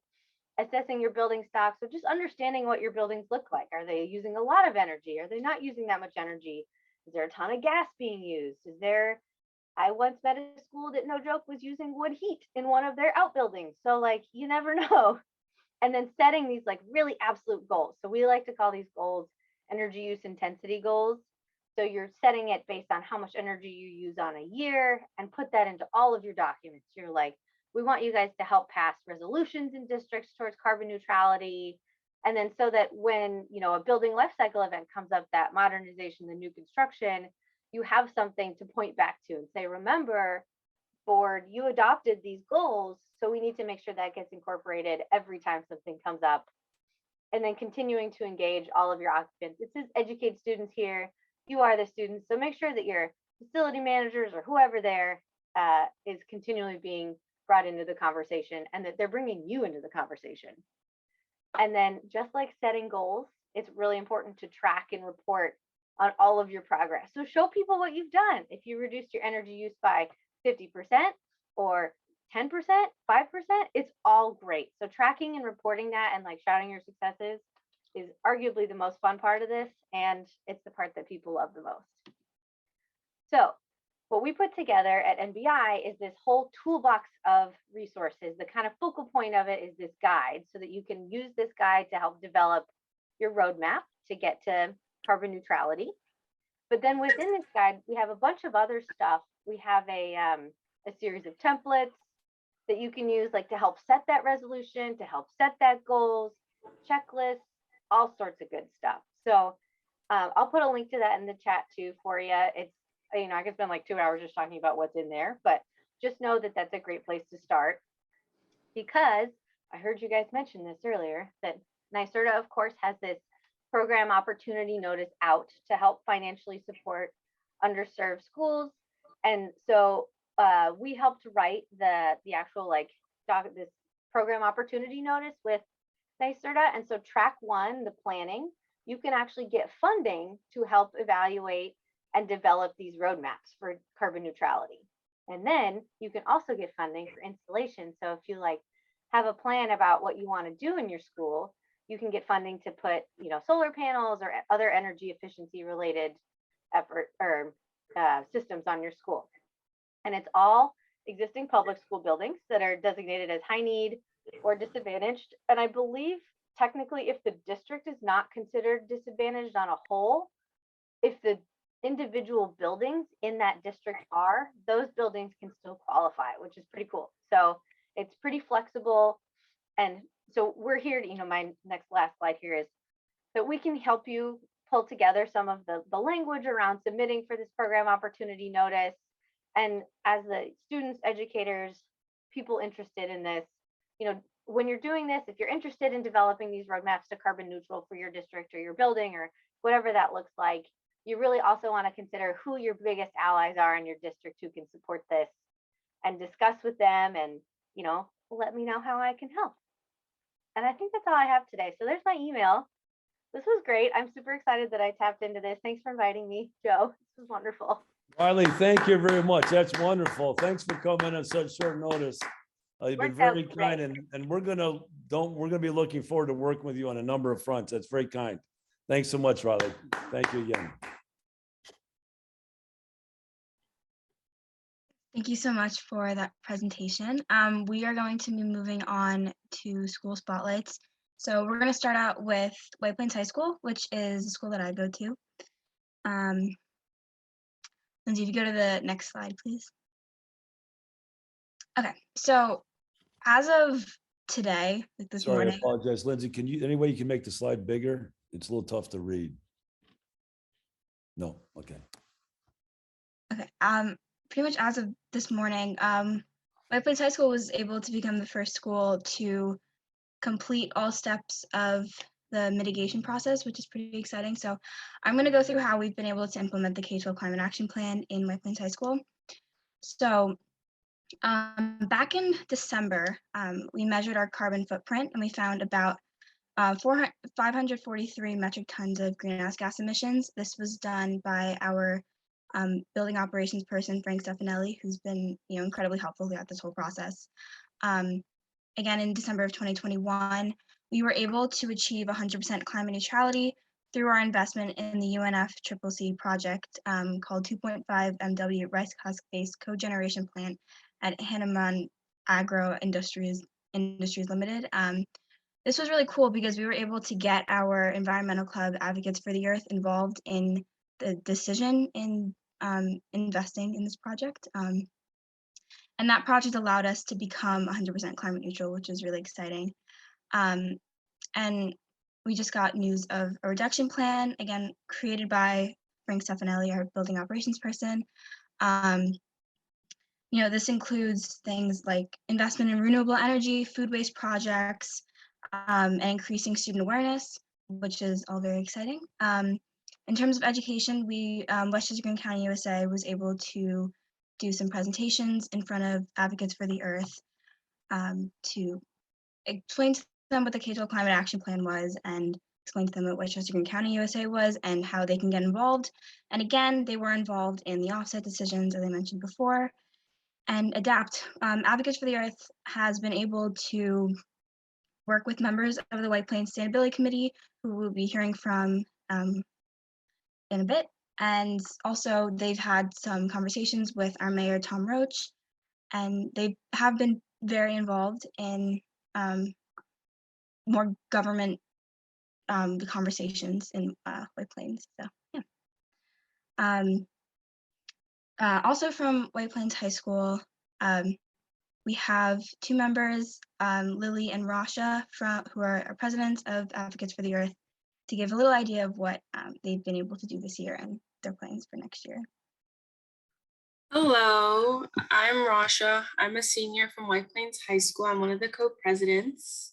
Assessing your building stock. So just understanding what your buildings look like. Are they using a lot of energy? Are they not using that much energy? Is there a ton of gas being used? I once met a school that, no joke, was using wood heat in one of their outbuildings. So like, you never know. And then setting these like really absolute goals. So we like to call these goals energy use intensity goals. So you're setting it based on how much energy you use on a year, and put that into all of your documents. You're like, we want you guys to help pass resolutions in districts towards carbon neutrality. And then so that when, you know, a building life cycle event comes up, that modernization, the new construction, you have something to point back to and say, remember, board, you adopted these goals, so we need to make sure that gets incorporated every time something comes up. And then continuing to engage all of your occupants. It says educate students here. You are the students, so make sure that your facility managers or whoever there is continually being brought into the conversation, and that they're bringing you into the conversation. And then just like setting goals, it's really important to track and report on all of your progress. So show people what you've done. If you reduced your energy use by 50% or 10%, 5%, it's all great. So tracking and reporting that and like shouting your successes is arguably the most fun part of this, and it's the part that people love the most. So what we put together at NBI is this whole toolbox of resources. The kind of focal point of it is this guide, so that you can use this guide to help develop your roadmap to get to carbon neutrality. But then within this guide, we have a bunch of other stuff. We have a series of templates that you can use, like to help set that resolution, to help set that goals, checklists, all sorts of good stuff. So I'll put a link to that in the chat too for you. It's, you know, I could spend like 2 hours just talking about what's in there, but just know that that's a great place to start, because I heard you guys mention this earlier, that NYSERDA, of course, has this program opportunity notice out to help financially support underserved schools. And so we helped write the actual like this program opportunity notice with NYSERDA. And so track 1, the planning, you can actually get funding to help evaluate and develop these roadmaps for carbon neutrality. And then you can also get funding for installation. So if you like have a plan about what you want to do in your school, you can get funding to put, you know, solar panels or other energy efficiency related effort or systems on your school. And it's all existing public school buildings that are designated as high need or disadvantaged. And I believe technically if the district is not considered disadvantaged on a whole, if the individual buildings in that district are, those buildings can still qualify, which is pretty cool. So it's pretty flexible. And so we're here to, my last slide here is that we can help you pull together some of the language around submitting for this program opportunity notice. And as the students, educators, people interested in this, when you're doing this, if you're interested in developing these roadmaps to carbon neutral for your district or your building or whatever that looks like, you really also want to consider who your biggest allies are in your district who can support this and discuss with them and, let me know how I can help. And I think that's all I have today. So there's my email. This was great. I'm super excited that I tapped into this. Thanks for inviting me, Joe. This was wonderful. Riley, thank you very much. That's wonderful. Thanks for coming on such short notice. You've been very kind, and we're gonna be looking forward to working with you on a number of fronts. That's very kind. Thanks so much, Riley. Thank you again. Thank you so much for that presentation. We are going to be moving on to school spotlights. So we're going to start out with White Plains High School, which is the school that I go to. Lindsay, if you go to the next slide, please. Okay, so as of today, like this Sorry, morning. I apologize. Lindsay, any way you can make the slide bigger? It's a little tough to read. No, okay. Okay, pretty much as of this morning, White Plains High School was able to become the first school to complete all steps of the mitigation process, which is pretty exciting. So I'm going to go through how we've been able to implement the K-12 Climate Action Plan in White Plains High School. So back in December, we measured our carbon footprint and we found about 543 metric tons of greenhouse gas emissions. This was done by our building operations person, Frank Stefanelli, who's been incredibly helpful throughout this whole process. Again, in December of 2021, we were able to achieve 100% climate neutrality through our investment in the UNFCCC project called 2.5 MW rice husk-based cogeneration plant at Hanneman Agro Industries Limited. This was really cool because we were able to get our environmental club Advocates for the Earth involved in the decision in investing in this project. And that project allowed us to become 100% climate neutral, which is really exciting. And we just got news of a reduction plan, again, created by Frank Stefanelli, our building operations person. This includes things like investment in renewable energy, food waste projects, and increasing student awareness, which is all very exciting. In terms of education, Westchester Green County, USA was able to do some presentations in front of Advocates for the Earth to explain to them what the K-12 Climate Action Plan was and explain to them what Westchester Green County, USA was and how they can get involved. And again, they were involved in the offset decisions, as I mentioned before, and adapt. Advocates for the Earth has been able to work with members of the White Plains Sustainability Committee, who we'll be hearing from in a bit. And also they've had some conversations with our mayor, Tom Roach, and they have been very involved in more government conversations in White Plains. So yeah. Also from White Plains High School, we have two members, Lily and Rasha, who are our presidents of Advocates for the Earth, to give a little idea of what they've been able to do this year and their plans for next year. Hello, I'm Rasha. I'm a senior from White Plains High School. I'm one of the co-presidents.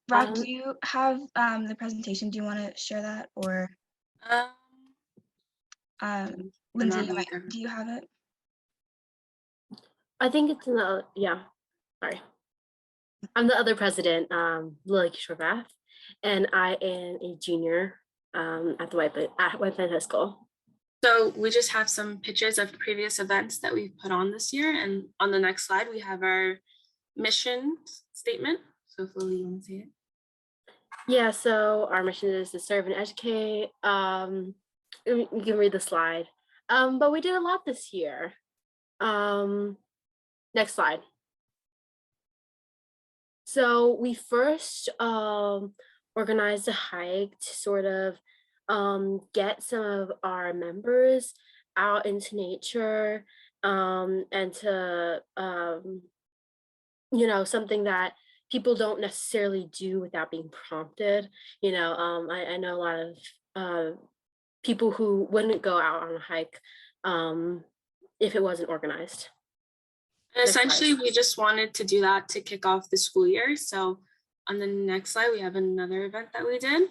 Rod, do you have the presentation? Do you want to share that, or Lindsay, do you have it? I think it's in the, yeah, sorry. I'm the other president, Lily Kishore, and I am a junior at White Plains High School. So we just have some pictures of previous events that we've put on this year. And on the next slide, we have our mission statement. So if Lily, you want to see it? Yeah, so our mission is to serve and educate. You can read the slide. But we did a lot this year. Next slide. So we first organized a hike to sort of get some of our members out into nature, and to, something that people don't necessarily do without being prompted. I know a lot of people who wouldn't go out on a hike if it wasn't organized. Essentially, we just wanted to do that to kick off the school year. So on the next slide, we have another event that we did.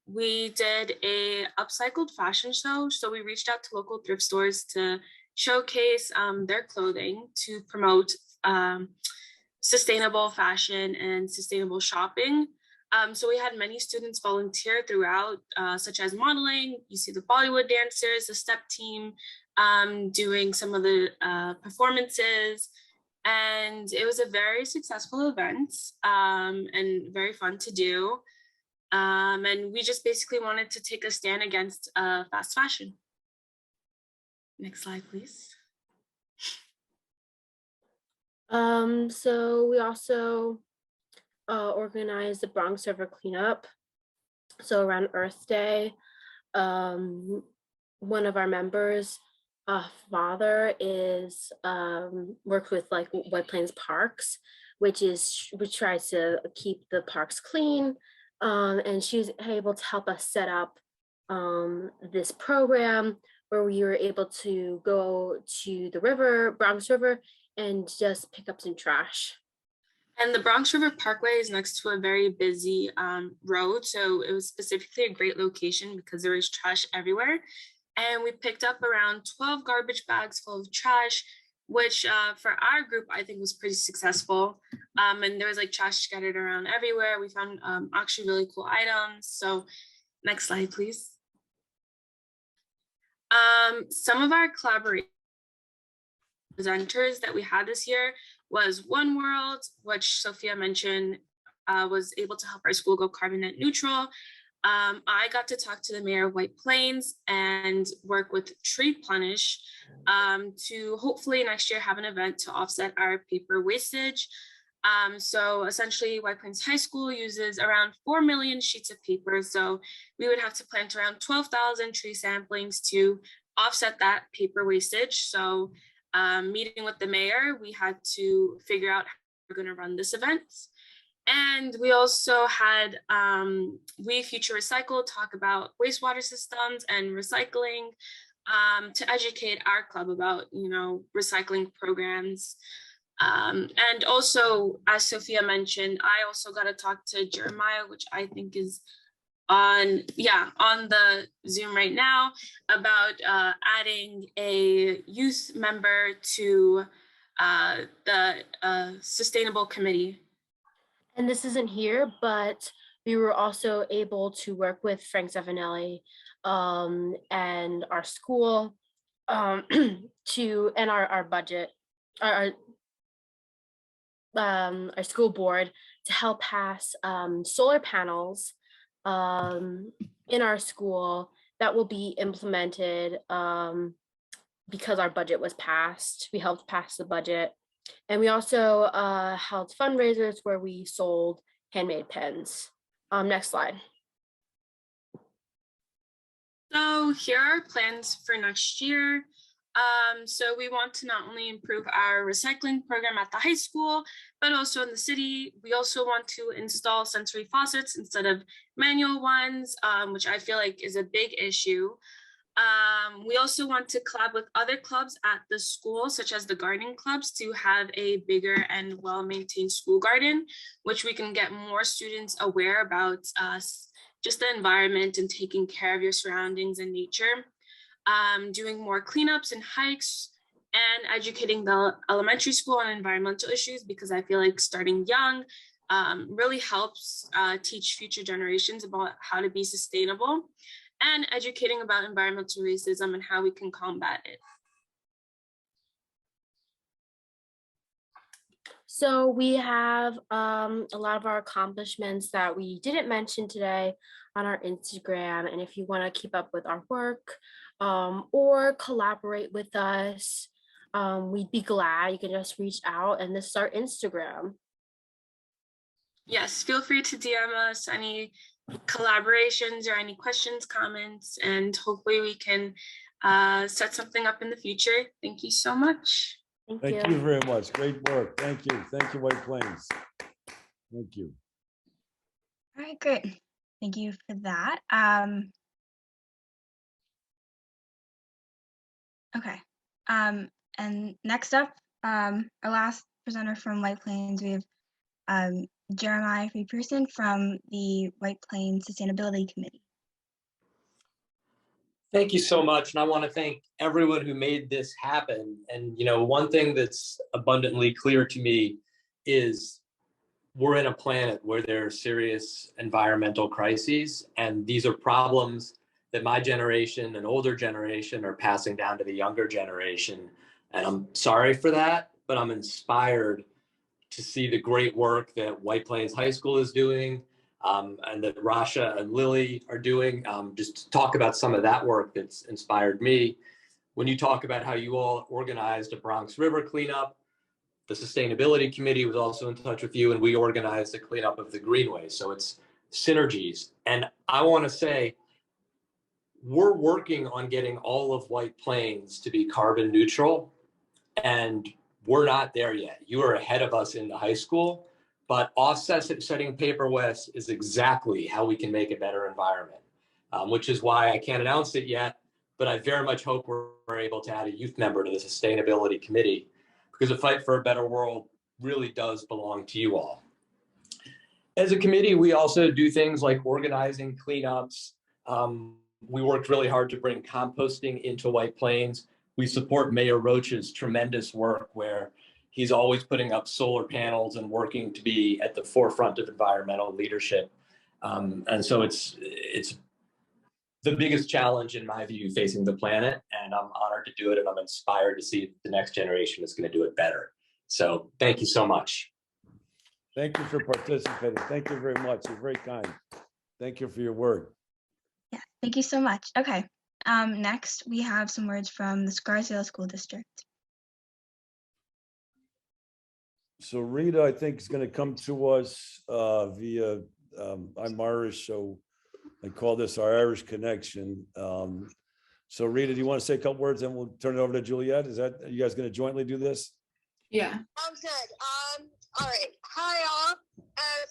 We did a upcycled fashion show. So we reached out to local thrift stores to showcase their clothing to promote sustainable fashion and sustainable shopping. So we had many students volunteer throughout, such as modeling. You see the Bollywood dancers, the step team, doing some of the performances. And it was a very successful event, and very fun to do. And we just basically wanted to take a stand against fast fashion. Next slide, please. So we also organized the Bronx River cleanup. So around Earth Day, one of our members' father is works with like White Plains Parks, which tries to keep the parks clean. And she was able to help us set up this program where we were able to go to the river, Bronx River, and just pick up some trash. And the Bronx River Parkway is next to a very busy road. So it was specifically a great location because there was trash everywhere. And we picked up around 12 garbage bags full of trash, which for our group, I think was pretty successful. And there was like trash scattered around everywhere. We found actually really cool items. So next slide, please. Some of our collaboration presenters that we had this year was One World, which Sophia mentioned was able to help our school go carbon net neutral. I got to talk to the mayor of White Plains and work with Tree Plenish to hopefully next year have an event to offset our paper wastage. So essentially White Plains High School uses around 4 million sheets of paper. So we would have to plant around 12,000 tree samplings to offset that paper wastage. So meeting with the mayor, we had to figure out how we're going to run this event. And we also had We Future Recycle talk about wastewater systems and recycling to educate our club about, recycling programs. And also, as Sophia mentioned, I also got to talk to Jeremiah, which I think is on the Zoom right now, about adding a youth member to the sustainable committee. And this isn't here, but we were also able to work with Frank Zavanelli and our school and our budget, our school board to help pass solar panels in our school that will be implemented because our budget was passed. We helped pass the budget. And we also held fundraisers where we sold handmade pens. Next slide. So here are plans for next year. So we want to not only improve our recycling program at the high school, but also in the city. We also want to install sensory faucets instead of manual ones, which I feel like is a big issue. We also want to collab with other clubs at the school, such as the gardening clubs, to have a bigger and well-maintained school garden, which we can get more students aware about just the environment and taking care of your surroundings and nature. Doing more cleanups and hikes, and educating the elementary school on environmental issues, because I feel like starting young really helps teach future generations about how to be sustainable, and educating about environmental racism and how we can combat it. So we have a lot of our accomplishments that we didn't mention today on our Instagram. And if you want to keep up with our work or collaborate with us, we'd be glad. You can just reach out, and this is our Instagram. Yes, feel free to DM us any collaborations or any questions, comments, and hopefully we can set something up in the future. Thank you so much. Thank you very much. Great work. Thank you. Thank you, White Plains. Thank you. All right, great. Thank you for that. Okay. And next up, our last presenter from White Plains, we have Jeremiah Freeperson from the White Plains Sustainability Committee. Thank you so much. And I want to thank everyone who made this happen. And, you know, one thing that's abundantly clear to me is we're in a planet where there are serious environmental crises, and these are problems that my generation and older generation are passing down to the younger generation. And I'm sorry for that, but I'm inspired to see the great work that White Plains High School is doing, and that Rasha and Lily are doing. Just to talk about some of that work that's inspired me. When you talk about how you all organized a Bronx River cleanup, the Sustainability Committee was also in touch with you, and we organized the cleanup of the Greenway. So it's synergies. And I want to say, we're working on getting all of White Plains to be carbon neutral, and we're not there yet. You are ahead of us in the high school, but offsetting paper waste is exactly how we can make a better environment, which is why I can't announce it yet, but I very much hope we're able to add a youth member to the Sustainability Committee, because the fight for a better world really does belong to you all. As a committee, we also do things like organizing cleanups. We worked really hard to bring composting into White Plains. We support Mayor Roach's tremendous work, where he's always putting up solar panels and working to be at the forefront of environmental leadership. And so it's the biggest challenge, in my view, facing the planet, and I'm honored to do it, and I'm inspired to see the next generation is going to do it better. So thank you so much. Thank you for participating. Thank you very much. You're very kind. Thank you for your work. Yeah, thank you so much. Okay. Next, we have some words from the Scarsdale School District. So Rita, I think, is going to come to us via, I'm Irish, so I call this our Irish connection. So Rita, do you want to say a couple words, and we'll turn it over to Juliet? Are you guys going to jointly do this? Yeah. Sounds good. All right. Hi, all.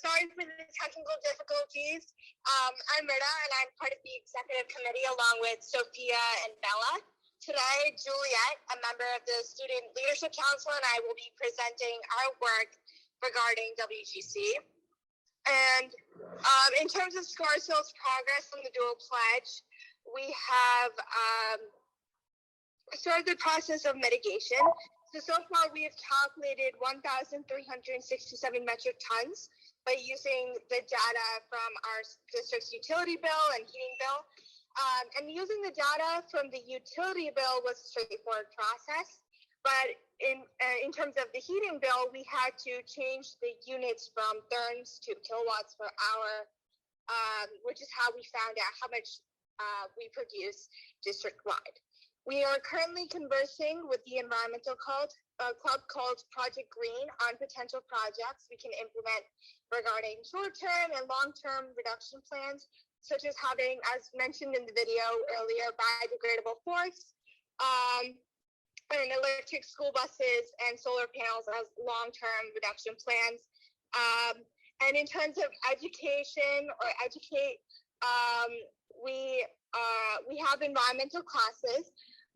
Sorry for the technical difficulties. I'm Rita, and I'm part of the executive committee along with Sophia and Bella. Today, Juliet, a member of the Student Leadership Council, and I will be presenting our work regarding WGC. And in terms of Scarsdale's progress on the dual pledge, we have started the process of mitigation. So far we have calculated 1,367 metric tons by using the data from our district's utility bill and heating bill. And using the data from the utility bill was a straightforward process. But in terms of the heating bill, we had to change the units from therms to kilowatts per hour, which is how we found out how much we produce district-wide. We are currently conversing with the environmental club called Project Green on potential projects we can implement regarding short-term and long-term reduction plans, such as having, as mentioned in the video earlier, biodegradable forks, and electric school buses and solar panels as long-term reduction plans. And in terms of education or educate, we have environmental classes,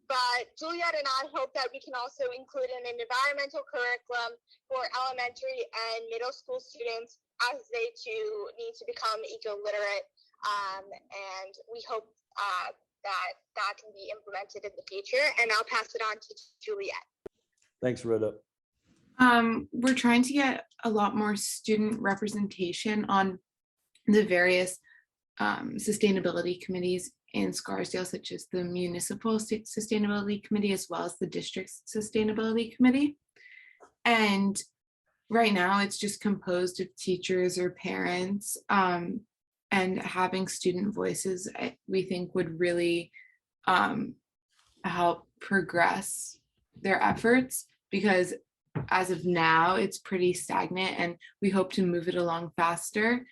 but Juliet and I hope that we can also include an environmental curriculum for elementary and middle school students as they too need to become eco-literate. And we hope that can be implemented in the future. And I'll pass it on to Juliet. Thanks, Rita. We're trying to get a lot more student representation on the various sustainability committees in Scarsdale, such as the Municipal Sustainability Committee, as well as the District Sustainability Committee. And right now it's just composed of teachers or parents, and having student voices, we think, would really help progress their efforts, because as of now, it's pretty stagnant and we hope to move it along faster.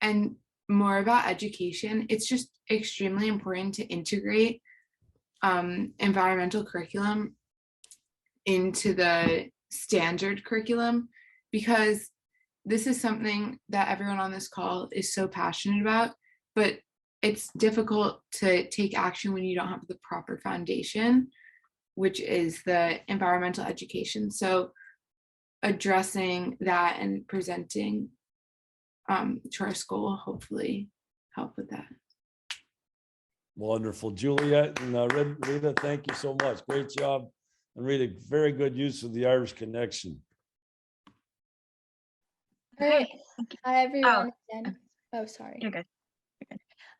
And more about education. It's just extremely important to integrate environmental curriculum into the standard curriculum, because this is something that everyone on this call is so passionate about, but it's difficult to take action when you don't have the proper foundation, which is the environmental education. So addressing that and presenting to our school will hopefully help with that. Wonderful. Juliet and Rita, thank you so much. Great job. And Rita, very good use of the Irish connection. All right. Hi, everyone. Oh, sorry. You're good.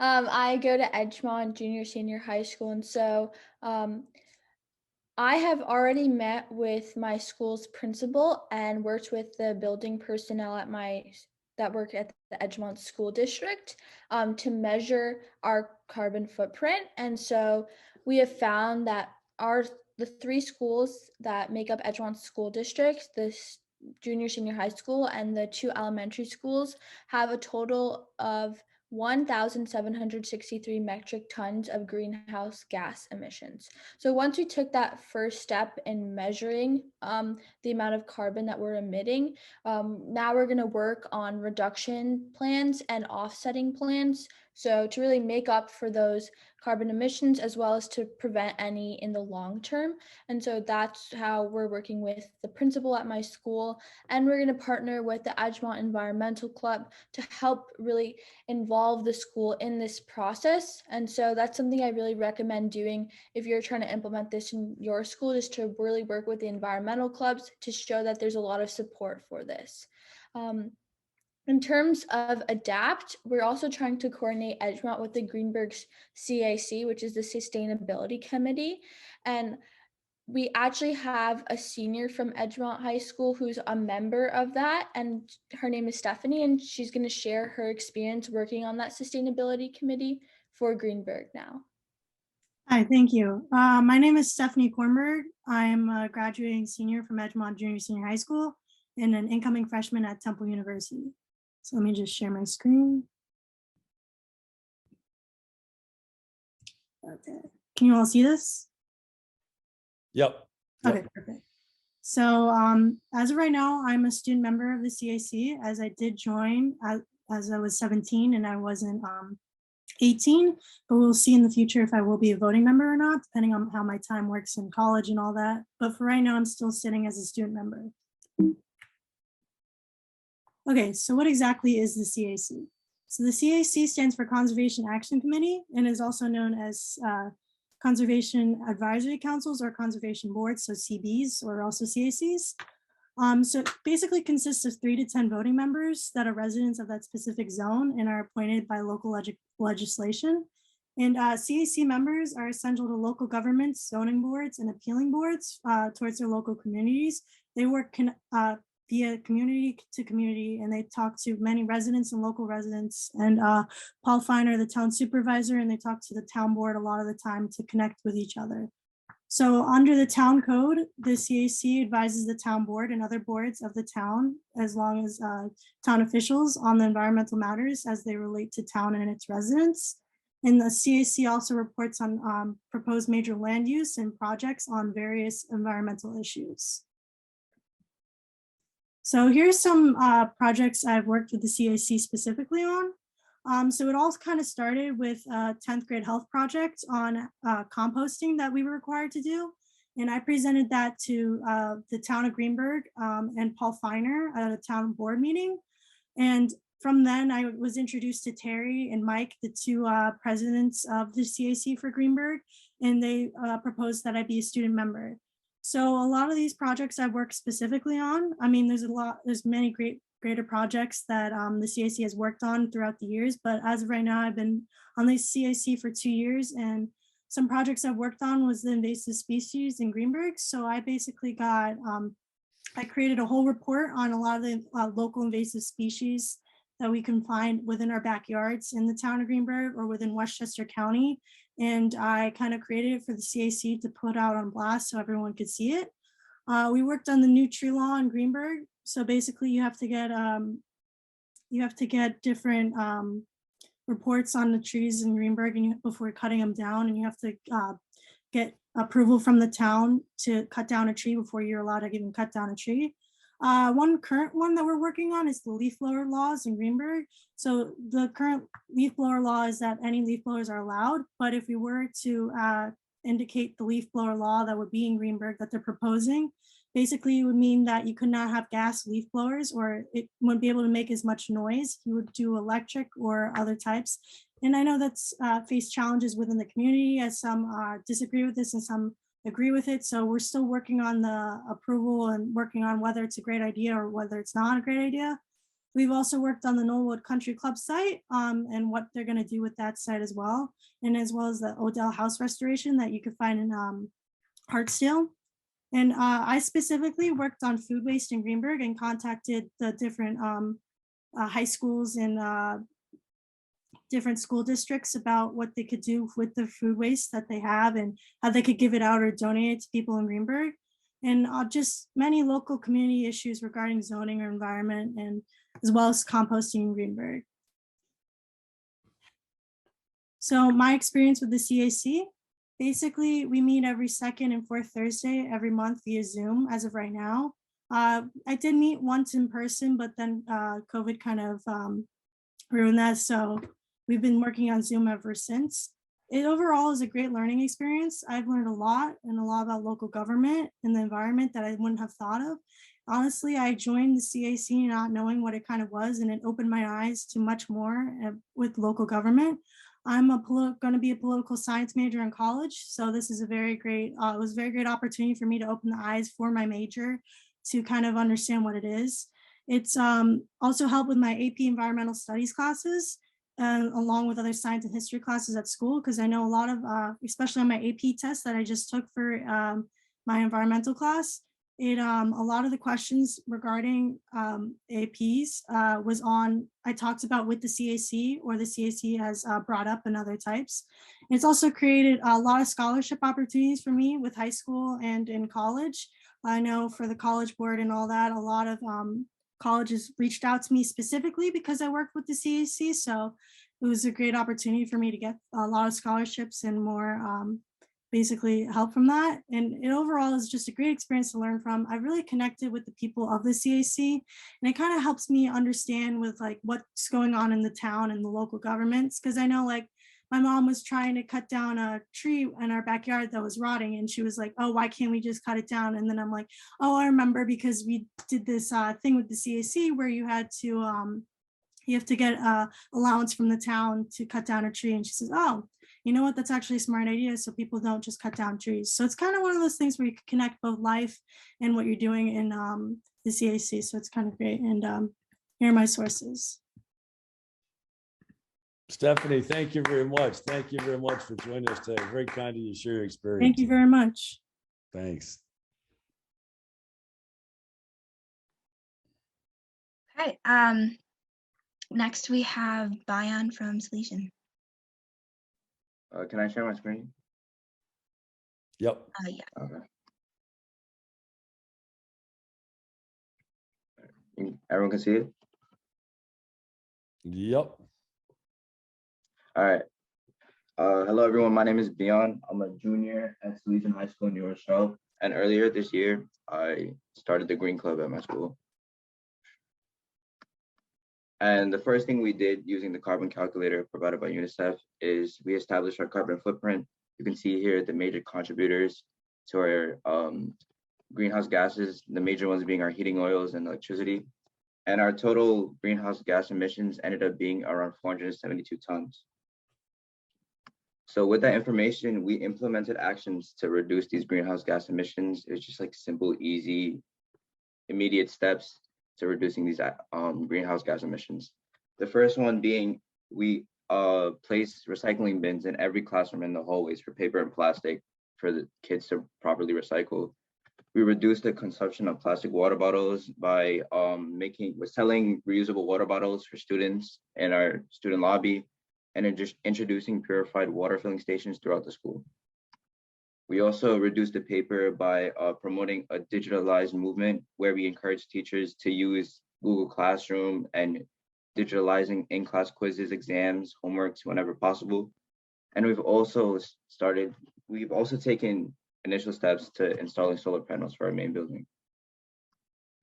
I go to Edgemont Junior Senior High School, and so I have already met with my school's principal and worked with the building personnel that work at the Edgemont School District to measure our carbon footprint. And so we have found that the 3 schools that make up Edgemont School District, the junior senior high school and the 2 elementary schools, have a total of 1,763 metric tons of greenhouse gas emissions. So once we took that first step in measuring the amount of carbon that we're emitting, now we're going to work on reduction plans and offsetting plans. So to really make up for those carbon emissions, as well as to prevent any in the long term. And so that's how we're working with the principal at my school. And we're going to partner with the Edgemont Environmental Club to help really involve the school in this process. And so that's something I really recommend doing if you're trying to implement this in your school, is to really work with the environmental clubs to show that there's a lot of support for this. In terms of ADAPT, we're also trying to coordinate Edgemont with the Greenberg's CAC, which is the Sustainability Committee. And we actually have a senior from Edgemont High School who's a member of that, and her name is Stephanie, and she's going to share her experience working on that Sustainability Committee for Greenberg now. Hi, thank you. My name is Stephanie Kornberg. I'm a graduating senior from Edgemont Junior Senior High School and an incoming freshman at Temple University. So let me just share my screen. Okay, can you all see this? Yep. Okay, perfect. So as of right now, I'm a student member of the CAC, as I did join as I was 17 and I wasn't 18, but we'll see in the future if I will be a voting member or not, depending on how my time works in college and all that. But for right now, I'm still sitting as a student member. Okay, so what exactly is the CAC? So the CAC stands for Conservation Action Committee and is also known as Conservation Advisory Councils or Conservation Boards, so CBs or also CACs. So it basically consists of 3 to 10 voting members that are residents of that specific zone and are appointed by local legislation. And CAC members are essential to local governments, zoning boards, and appealing boards towards their local communities. They work via community to community, and they talk to many residents and local residents. And Paul Feiner, the town supervisor, and they talk to the town board a lot of the time to connect with each other. So under the town code, the CAC advises the town board and other boards of the town, as long as town officials, on the environmental matters as they relate to town and its residents. And the CAC also reports on proposed major land use and projects on various environmental issues. So here's some projects I've worked with the CAC specifically on. So it all kind of started with a 10th grade health project on composting that we were required to do. And I presented that to the town of Greenberg and Paul Feiner at a town board meeting. And from then I was introduced to Terry and Mike, the 2 presidents of the CAC for Greenberg, and they proposed that I be a student member. So a lot of these projects I've worked specifically on. I mean, there's many greater projects that the CAC has worked on throughout the years, but as of right now, I've been on the CAC for 2 years, and some projects I've worked on was the invasive species in Greenberg. So I basically got, I created a whole report on a lot of the local invasive species that we can find within our backyards in the town of Greenberg or within Westchester County. And I kind of created it for the CAC to put out on blast so everyone could see it. We worked on the new tree law in Greenberg. So basically you have to get different reports on the trees in Greenberg and before cutting them down, and you have to get approval from the town to cut down a tree before you're allowed to even cut down a tree. One current one that we're working on is the leaf blower laws in Greenberg. So the current leaf blower law is that any leaf blowers are allowed, but if we were to indicate the leaf blower law that would be in Greenberg that they're proposing, basically it would mean that you could not have gas leaf blowers, or it wouldn't be able to make as much noise. You would do electric or other types. And I know that's faced challenges within the community, as some disagree with this and some agree with it. So we're still working on the approval and working on whether it's a great idea or whether it's not a great idea. We've also worked on the Knollwood Country Club site and what they're going to do with that site as well. And as well as the Odell House restoration that you could find in Hartsdale. And I specifically worked on food waste in Greenberg and contacted the different high schools and different school districts about what they could do with the food waste that they have and how they could give it out or donate it to people in Greenberg. And just many local community issues regarding zoning or environment, and as well as composting in Greenberg. So my experience with the CAC, basically we meet every second and fourth Thursday every month via Zoom as of right now. I did meet once in person, but then COVID kind of ruined that. So we've been working on Zoom ever since. It overall is a great learning experience. I've learned a lot about local government and the environment that I wouldn't have thought of. Honestly, I joined the CAC not knowing what it kind of was, and it opened my eyes to much more with local government. I'm going to be a political science major in college, so this is a very great, it was a very great opportunity for me to open the eyes for my major to kind of understand what it is. It's also helped with my AP Environmental Studies classes, along with other science and history classes at school, because I know a lot of, especially on my AP test that I just took for my environmental class, a lot of the questions regarding APs was on, I talked about with the CAC, or the CAC has brought up in other types. And it's also created a lot of scholarship opportunities for me with high school and in college. I know for the College Board and all that, a lot of colleges reached out to me specifically because I worked with the CAC. So it was a great opportunity for me to get a lot of scholarships and more basically help from that. And it overall is just a great experience to learn from. I really connected with the people of the CAC, and it kind of helps me understand with like what's going on in the town and the local governments. Cause I know like my mom was trying to cut down a tree in our backyard that was rotting, and she was like, oh, why can't we just cut it down? And then I'm like, oh, I remember, because we did this thing with the CAC where you had to, you have to get allowance from the town to cut down a tree. And she says, oh, you know what, that's actually a smart idea, so people don't just cut down trees. So it's kind of one of those things where you can connect both life and what you're doing in the CAC. So it's kind of great. And here are my sources. Stephanie, thank you very much. Thank you very much for joining us today. Very kind of you to share your experience. Thank you very much. Thanks. Okay. Next we have Bayan from Salesian. Can I share my screen? Yep. Yeah. Okay. Everyone can see it? Yep. All right. Hello, everyone. My name is Bion. I'm a junior at Salesian High School in New Rochelle. And earlier this year, I started the Green Club at my school. And the first thing we did using the carbon calculator provided by UNICEF is we established our carbon footprint. You can see here the major contributors to our greenhouse gases, the major ones being our heating oils and electricity. And our total greenhouse gas emissions ended up being around 472 tons. So with that information, we implemented actions to reduce these greenhouse gas emissions. It's just like simple, easy, immediate steps to reducing these greenhouse gas emissions. The first one being we place recycling bins in every classroom in the hallways for paper and plastic for the kids to properly recycle. We reduced the consumption of plastic water bottles by selling reusable water bottles for students in our student lobby, and just introducing purified water filling stations throughout the school. We also reduced the paper by promoting a digitalized movement where we encourage teachers to use Google Classroom and digitalizing in-class quizzes, exams, homeworks whenever possible. And we've also taken initial steps to installing solar panels for our main building.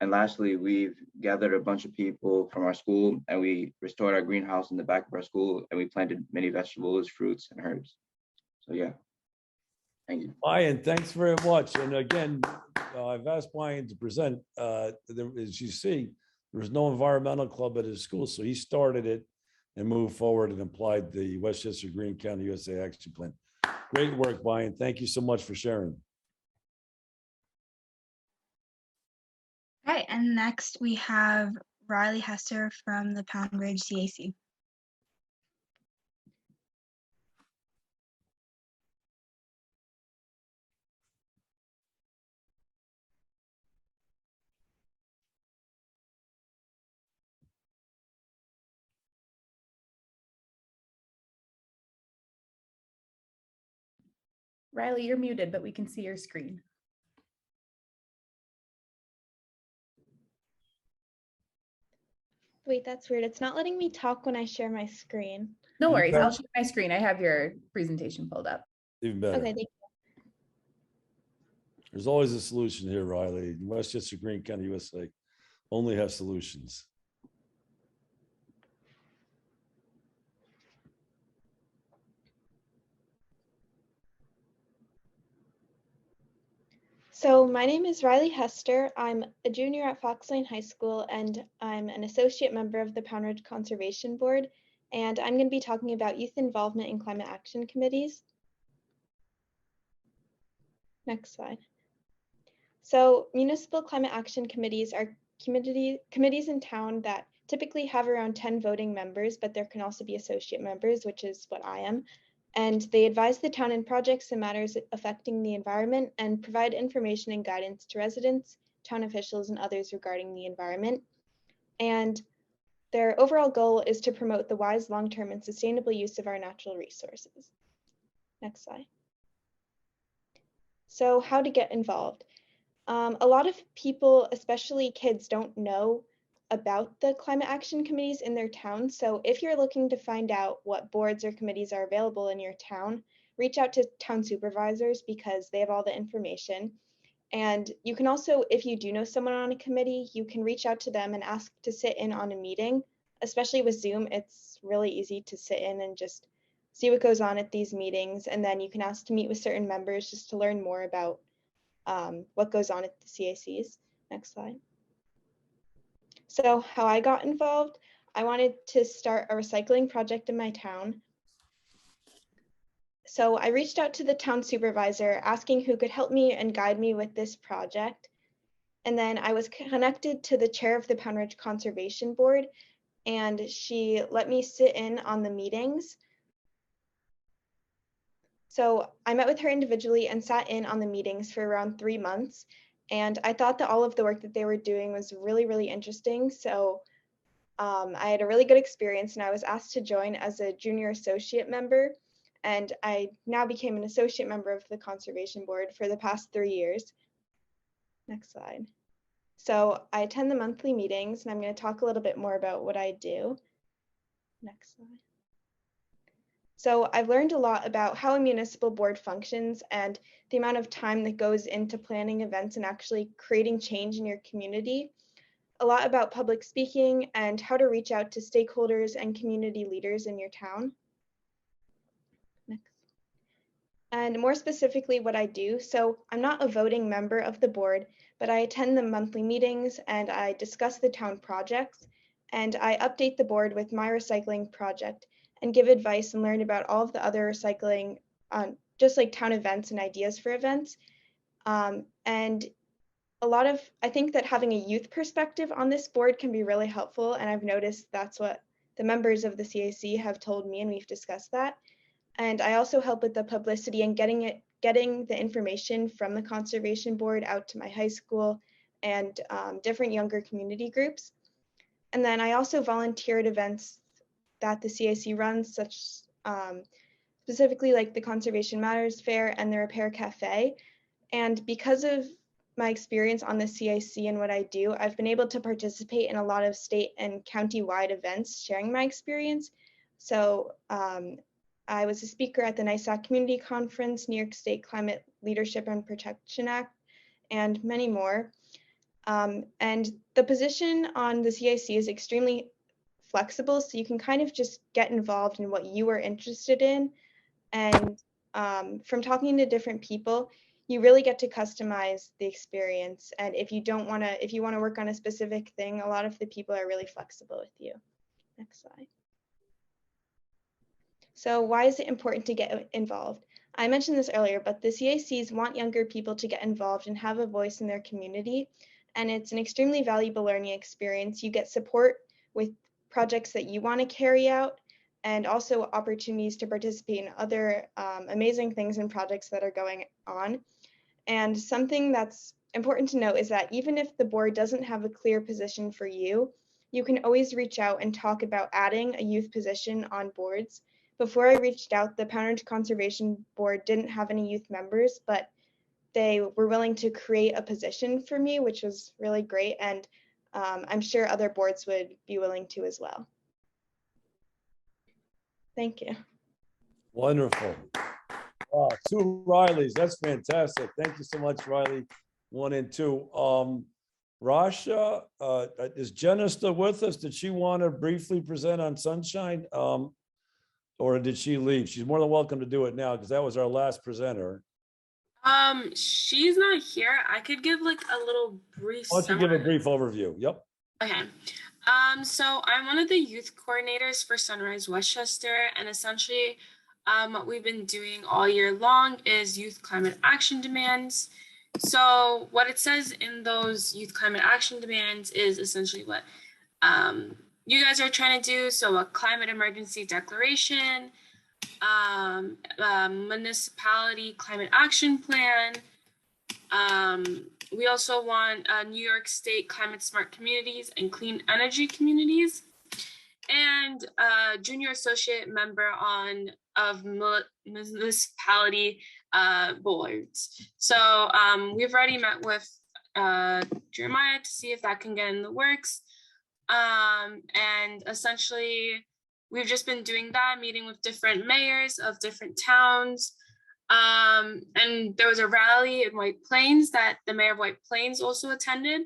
And lastly, we've gathered a bunch of people from our school and we restored our greenhouse in the back of our school and we planted many vegetables, fruits, and herbs. So yeah, thank you. Brian, thanks very much. And again, I've asked Brian to present. As you see, there was no environmental club at his school, so he started it and moved forward and applied the Westchester Green County USA Action Plan. Great work, Brian. Thank you so much for sharing. Right, and next we have Riley Hester from the Pound Ridge CAC. Riley, you're muted, but we can see your screen. Wait, that's weird. It's not letting me talk when I share my screen. No worries. I'll share my screen. I have your presentation pulled up. Even better. Okay, thank you. There's always a solution here, Riley. Westchester Green County USA only have solutions. So my name is Riley Hester. I'm a junior at Fox Lane High School, and I'm an associate member of the Pound Ridge Conservation Board. And I'm going to be talking about youth involvement in climate action committees. Next slide. So municipal climate action committees are committees in town that typically have around 10 voting members, but there can also be associate members, which is what I am. And they advise the town in projects and matters affecting the environment and provide information and guidance to residents, town officials, and others regarding the environment. And their overall goal is to promote the wise, long-term, and sustainable use of our natural resources. Next slide. So how to get involved. A lot of people, especially kids, don't know about the climate action committees in their town. So if you're looking to find out what boards or committees are available in your town, reach out to town supervisors because they have all the information. And you can also, if you do know someone on a committee, you can reach out to them and ask to sit in on a meeting. Especially with Zoom, it's really easy to sit in and just see what goes on at these meetings. And then you can ask to meet with certain members just to learn more about what goes on at the CACs. Next slide. So how I got involved, I wanted to start a recycling project in my town. So I reached out to the town supervisor asking who could help me and guide me with this project. And then I was connected to the chair of the Pound Ridge Conservation Board, and she let me sit in on the meetings. So I met with her individually and sat in on the meetings for around 3 months. And I thought that all of the work that they were doing was really, really interesting. So I had a really good experience and I was asked to join as a junior associate member. And I now became an associate member of the Conservation Board for the past 3 years. Next slide. So I attend the monthly meetings and I'm going to talk a little bit more about what I do. Next slide. So I've learned a lot about how a municipal board functions and the amount of time that goes into planning events and actually creating change in your community. A lot about public speaking and how to reach out to stakeholders and community leaders in your town. Next. And more specifically what I do. So I'm not a voting member of the board, but I attend the monthly meetings and I discuss the town projects and I update the board with my recycling project and give advice and learn about all of the other recycling, just like town events and ideas for events. And I think that having a youth perspective on this board can be really helpful. And I've noticed that's what the members of the CAC have told me, and we've discussed that. And I also help with the publicity and getting the information from the Conservation Board out to my high school and different younger community groups. And then I also volunteer at events that the CAC runs, such specifically like the Conservation Matters Fair and the Repair Cafe. And because of my experience on the CIC and what I do, I've been able to participate in a lot of state and county-wide events sharing my experience. So I was a speaker at the NYSERDA Community Conference, New York State Climate Leadership and Protection Act, and many more. And the position on the CIC is extremely flexible, so you can kind of just get involved in what you are interested in. And from talking to different people, you really get to customize the experience. And if you want to work on a specific thing, a lot of the people are really flexible with you. Next slide. So why is it important to get involved? I mentioned this earlier, but the CICs want younger people to get involved and have a voice in their community. And it's an extremely valuable learning experience. You get support with projects that you want to carry out, and also opportunities to participate in other amazing things and projects that are going on. And something that's important to note is that even if the board doesn't have a clear position for you, you can always reach out and talk about adding a youth position on boards. Before I reached out, the Pound Ridge Conservation Board didn't have any youth members, but they were willing to create a position for me, which was really great. And I'm sure other boards would be willing to as well. Thank you. Wonderful. Wow, 2 Rileys, that's fantastic. Thank you so much, Riley 1 and 2. Rasha, is Jenna still with us? Did she want to briefly present on Sunshine? Or did she leave? She's more than welcome to do it now because that was our last presenter. She's not here. I could give like a little brief. Why don't you give a brief overview? Yep. Okay. So I'm one of the youth coordinators for Sunrise Westchester, and essentially what we've been doing all year long is youth climate action demands. So what it says in those youth climate action demands is essentially what you guys are trying to do. So a climate emergency declaration, municipality climate action plan. We also want New York State climate smart communities and clean energy communities, and junior associate member of municipality boards. So we've already met with Jeremiah to see if that can get in the works. And essentially, we've just been doing that, meeting with different mayors of different towns. And there was a rally in White Plains that the mayor of White Plains also attended.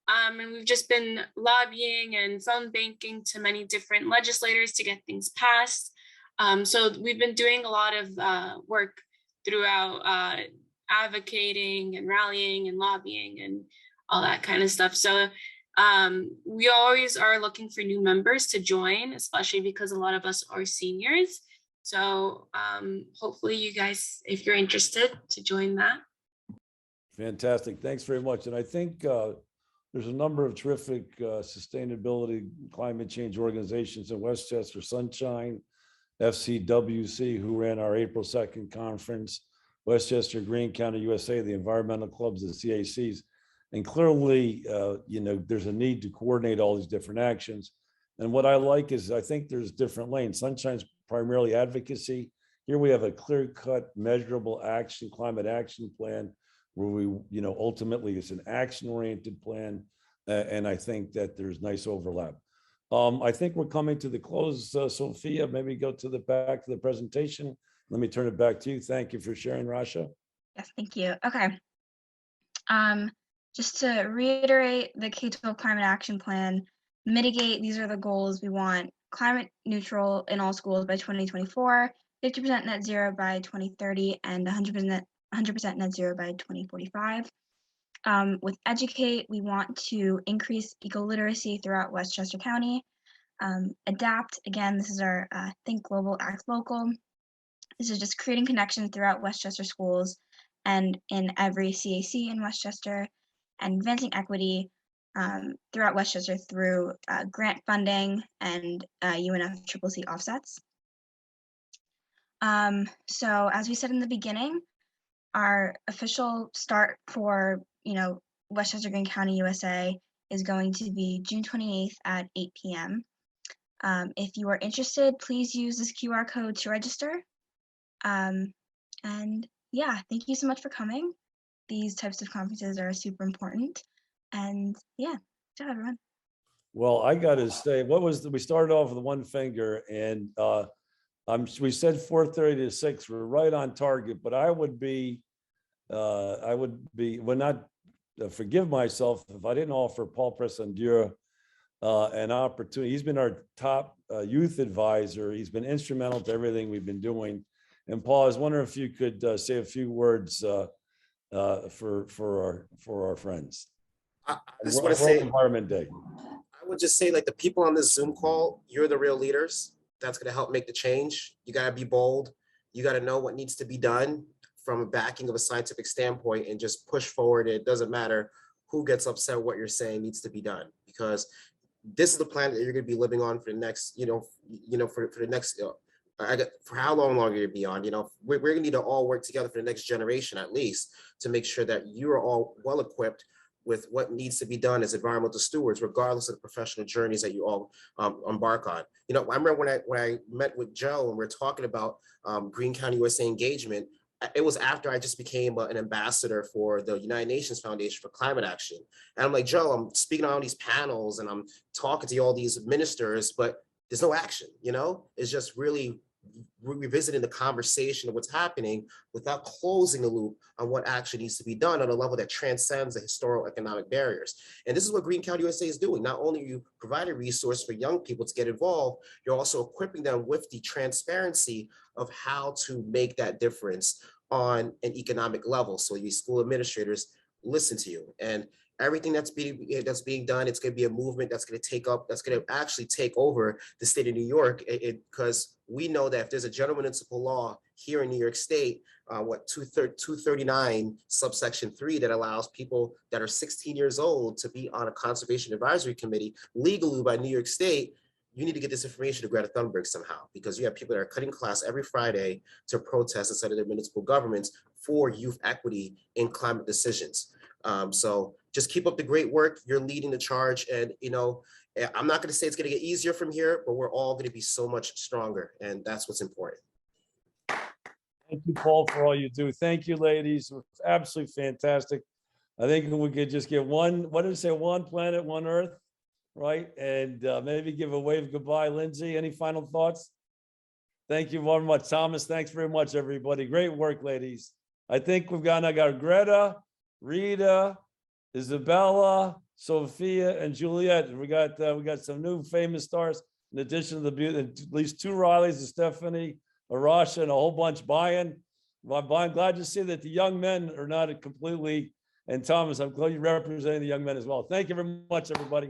And we've just been lobbying and phone banking to many different legislators to get things passed. So we've been doing a lot of work throughout advocating and rallying and lobbying and all that kind of stuff. So we always are looking for new members to join, especially because a lot of us are seniors. So hopefully you guys, if you're interested, to join that. Fantastic. Thanks very much. And I think there's a number of terrific sustainability climate change organizations in Westchester, Sunshine, FCWC, who ran our April 2nd conference, Westchester, Greene County, USA, the environmental clubs, the CACs. And clearly, there's a need to coordinate all these different actions. And what I like is I think there's different lanes. Sunshine's primarily advocacy. Here we have a clear-cut, measurable action, climate action plan, where we, ultimately it's an action-oriented plan. And I think that there's nice overlap. I think we're coming to the close. Sophia, maybe go to the back of the presentation. Let me turn it back to you. Thank you for sharing, Rasha. Yes, thank you. Okay. Just to reiterate, the K-12 Climate Action Plan, mitigate, these are the goals we want: climate neutral in all schools by 2024, 50% net zero by 2030, and 100% net zero by 2045. With educate, we want to increase eco-literacy throughout Westchester County. Adapt, again, this is our Think Global, Act Local. This is just creating connections throughout Westchester schools and in every CAC in Westchester, and advancing equity throughout Westchester through grant funding and UNFCCC offsets. So as we said in the beginning, our official start for Westchester, Greene County, USA is going to be June 28th at 8 p.m. If you are interested, please use this QR code to register. And yeah, thank you so much for coming. these types of conferences are super important. And yeah, good job, everyone. Well, I gotta say, we started off with one finger, and we said 4:30 to 6. We're right on target, but I would not forgive myself if I didn't offer Paul Presandura an opportunity. He's been our top youth advisor. He's been instrumental to everything we've been doing. And Paul, I was wondering if you could say a few words for our friends. I just want to say, Environment Day. I would just say, like, the people on this Zoom call, you're the real leaders. That's going to help make the change. You got to be bold. You got to know what needs to be done from a backing of a scientific standpoint and just push forward. It doesn't matter who gets upset, what you're saying needs to be done, because this is the planet that you're going to be living on for the next, for the next, for how long longer you're be on, we're going to need to all work together for the next generation, at least, to make sure that you are all well equipped with what needs to be done as environmental stewards, regardless of the professional journeys that you all embark on. I remember when I met with Joe and we were talking about Green County USA engagement. It was after I just became an ambassador for the United Nations Foundation for Climate Action. And I'm like, Joe, I'm speaking on all these panels and I'm talking to all these ministers, but there's no action, It's just really revisiting the conversation of what's happening without closing the loop on what actually needs to be done on a level that transcends the historical economic barriers. And this is what Green County USA is doing. Not only are you providing a resource for young people to get involved, you're also equipping them with the transparency of how to make that difference on an economic level. So you school administrators listen to you, and everything that's being done, it's going to be a movement that's going to actually take over the state of New York, because we know that if there's a general municipal law here in New York State, 239 subsection 3, that allows people that are 16 years old to be on a conservation advisory committee legally by New York State. You need to get this information to Greta Thunberg somehow, because you have people that are cutting class every Friday to protest inside of their municipal governments for youth equity in climate decisions. So just keep up the great work. You're leading the charge. And, I'm not going to say it's going to get easier from here, but we're all going to be so much stronger. And that's what's important. Thank you, Paul, for all you do. Thank you, ladies. It's absolutely fantastic. I think we could just get one planet, one Earth, right? And maybe give a wave goodbye. Lindsay, any final thoughts? Thank you very much. Thomas, thanks very much, everybody. Great work, ladies. I think I got Greta, Rita, Isabella, Sophia, and Juliet. We got some new famous stars in addition to at least 2 Rileys, Stephanie, Arasha, and a whole bunch. Brian, I'm glad to see that the young men are not completely. And Thomas, I'm glad you're representing the young men as well. Thank you very much, everybody.